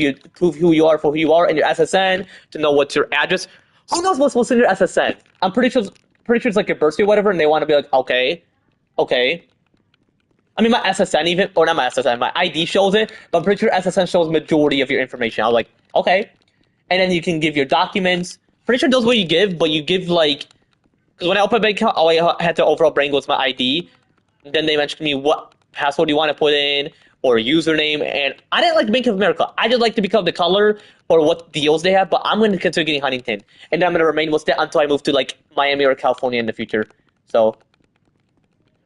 who you are for who you are, and your SSN to know what's your address. Who knows what's in your SSN? I'm pretty sure it's like your birthday or whatever, and they want to be like, okay. I mean, my SSN even, or not my SSN, my ID shows it, but I'm pretty sure SSN shows majority of your information. I was like, okay. And then you can give your documents. Pretty sure those what you give, but you give like, because when I opened a bank account, all I had to overall bring was my ID. Then they mentioned to me what password you want to put in, or username, and I didn't like Bank of America. I just like to become the color or what deals they have, but I'm going to consider getting Huntington. And then I'm going to remain with that until I move to like Miami or California in the future. So,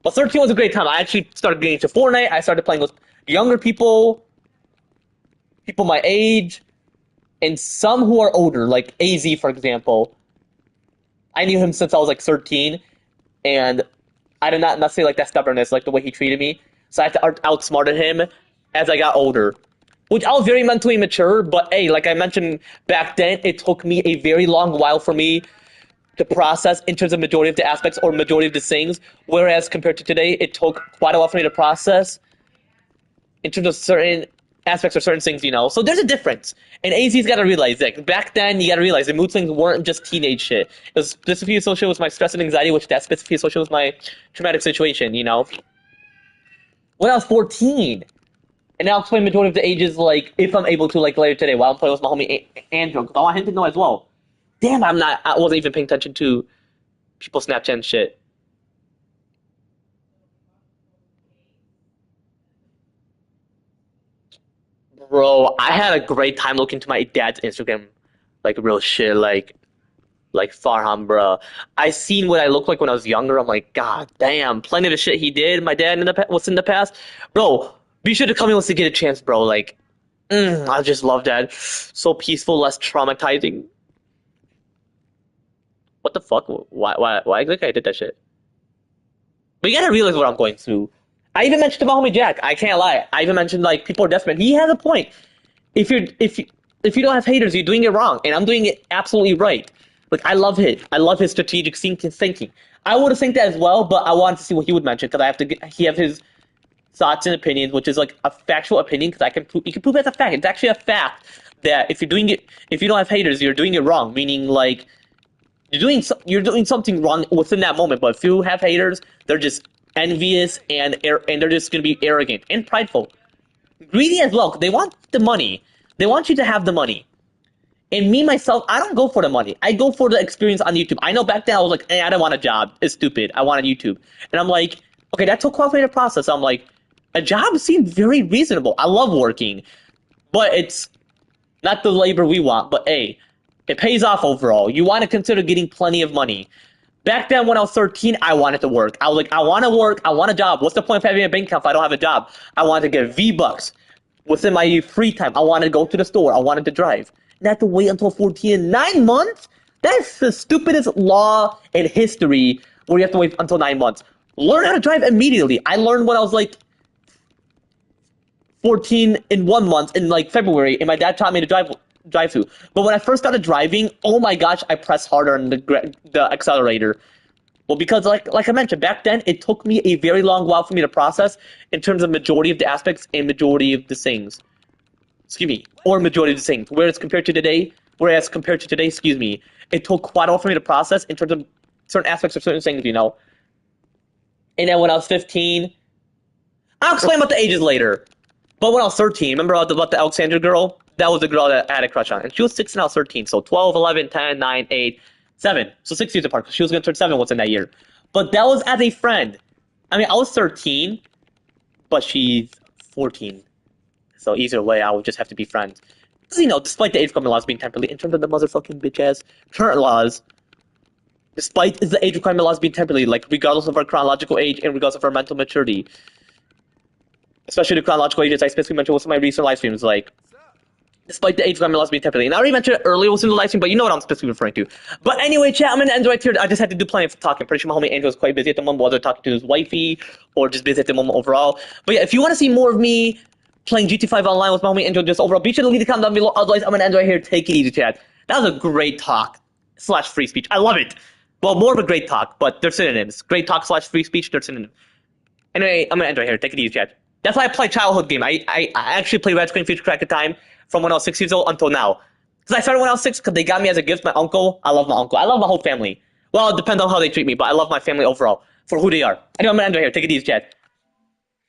but 13 was a great time. I actually started getting into Fortnite. I started playing with younger people my age, and some who are older, like AZ, for example. I knew him since I was like 13, and I did not necessarily like that stubbornness, like the way he treated me. So I had to outsmarted him as I got older. Which I was very mentally mature, but hey, like I mentioned back then, it took me a very long while for me to process in terms of majority of the aspects or majority of the things, whereas compared to today, it took quite a while for me to process in terms of certain aspects or certain things, you know. So there's a difference. And AZ's got to realize that. Back then, you got to realize the mood swings weren't just teenage shit. It was specifically associated with my stress and anxiety, which that's specifically associated with my traumatic situation, you know. When I was 14, and I'll explain majority of the ages, like, if I'm able to, like, later today, while I'm playing with my homie Andrew, because I want him to know as well. Damn, I wasn't even paying attention to people's Snapchat and shit. Bro, I had a great time looking to my dad's Instagram, like real shit, like Farham, bro. I seen what I looked like when I was younger. I'm like, God damn, plenty of the shit he did. My dad was in the past, bro. Be sure to come in once you get a chance, bro. Like, I just love that. So peaceful, less traumatizing. What the fuck? Why exactly I did that shit? But you gotta realize what I'm going through. I even mentioned to my homie Jack. I can't lie. I even mentioned like people are desperate. He has a point. If you don't have haters, you're doing it wrong, and I'm doing it absolutely right. Like I love it. I love his strategic thinking. I would have think that as well, but I wanted to see what he would mention because I have to get. He have his thoughts and opinions, which is like a factual opinion because you can prove it as a fact. It's actually a fact that if you're doing it, if you don't have haters, you're doing it wrong. Meaning like you're doing something wrong within that moment. But if you have haters, they're just envious and they're just gonna be arrogant and prideful, greedy as well. 'Cause they want the money. They want you to have the money. And me myself, I don't go for the money. I go for the experience on YouTube. I know back then I was like, I don't want a job. It's stupid. I wanted YouTube. And I'm like, okay, that took quite a process. I'm like, a job seemed very reasonable. I love working, but it's not the labor we want. But hey, it pays off overall. You want to consider getting plenty of money. Back then when I was 13, I wanted to work. I was like, I want to work. I want a job. What's the point of having a bank account if I don't have a job? I wanted to get V-Bucks. Within my free time, I wanted to go to the store. I wanted to drive. And I had to wait until 14 and 9 months? That's the stupidest law in history where you have to wait until 9 months. Learn how to drive immediately. I learned when I was like 14 in 1 month in like February, and my dad taught me to drive through. But when I first started driving, oh my gosh, I pressed harder on the accelerator. Well, because like I mentioned, back then it took me a very long while for me to process in terms of majority of the aspects and majority of the things. Excuse me, or majority of the things. Whereas compared to today, it took quite a while for me to process in terms of certain aspects of certain things, you know. And then when I was 15, I'll explain about the ages later. But when I was 13, remember about the Alexandra girl? That was the girl that I had a crush on. And she was 6 and I was 13. So 12, 11, 10, 9, 8, 7. So 6 years apart because she was going to turn 7 within that year. But that was as a friend. I mean, I was 13, but she's 14. So either way, I would just have to be friends. Because, you know, despite the age requirement laws being temporarily, in terms of the motherfucking bitch-ass current laws, despite the age requirement laws being temporarily, like, regardless of our chronological age and regardless of our mental maturity, especially the chronological ages I specifically mentioned with my recent live streams, like, despite the age requirement laws being temporarily. And I already mentioned it earlier within the live stream, but you know what I'm specifically referring to. But anyway, chat, I'm going to end right here. I just had to do plenty of talking. Pretty sure my homie Andrew is quite busy at the moment, whether talking to his wifey or just busy at the moment overall. But yeah, if you want to see more of me playing GT5 online with my homie Andrew just overall, be sure to leave a comment down below. Otherwise, I'm going to end right here. Take it easy, chat. That was a great talk / free speech. I love it. Well, more of a great talk, but they're synonyms. Great talk / free speech, they're synonyms. Anyway, I'm going to end right here. Take it easy, chat. That's why I play childhood game. I actually played Red Screen Future Crack at time from when I was 6 years old until now. Because I started when I was 6 because they got me as a gift. My uncle. I love my uncle. I love my whole family. Well, it depends on how they treat me, but I love my family overall for who they are. Anyway, I'm going to end right here. Take it easy, chat.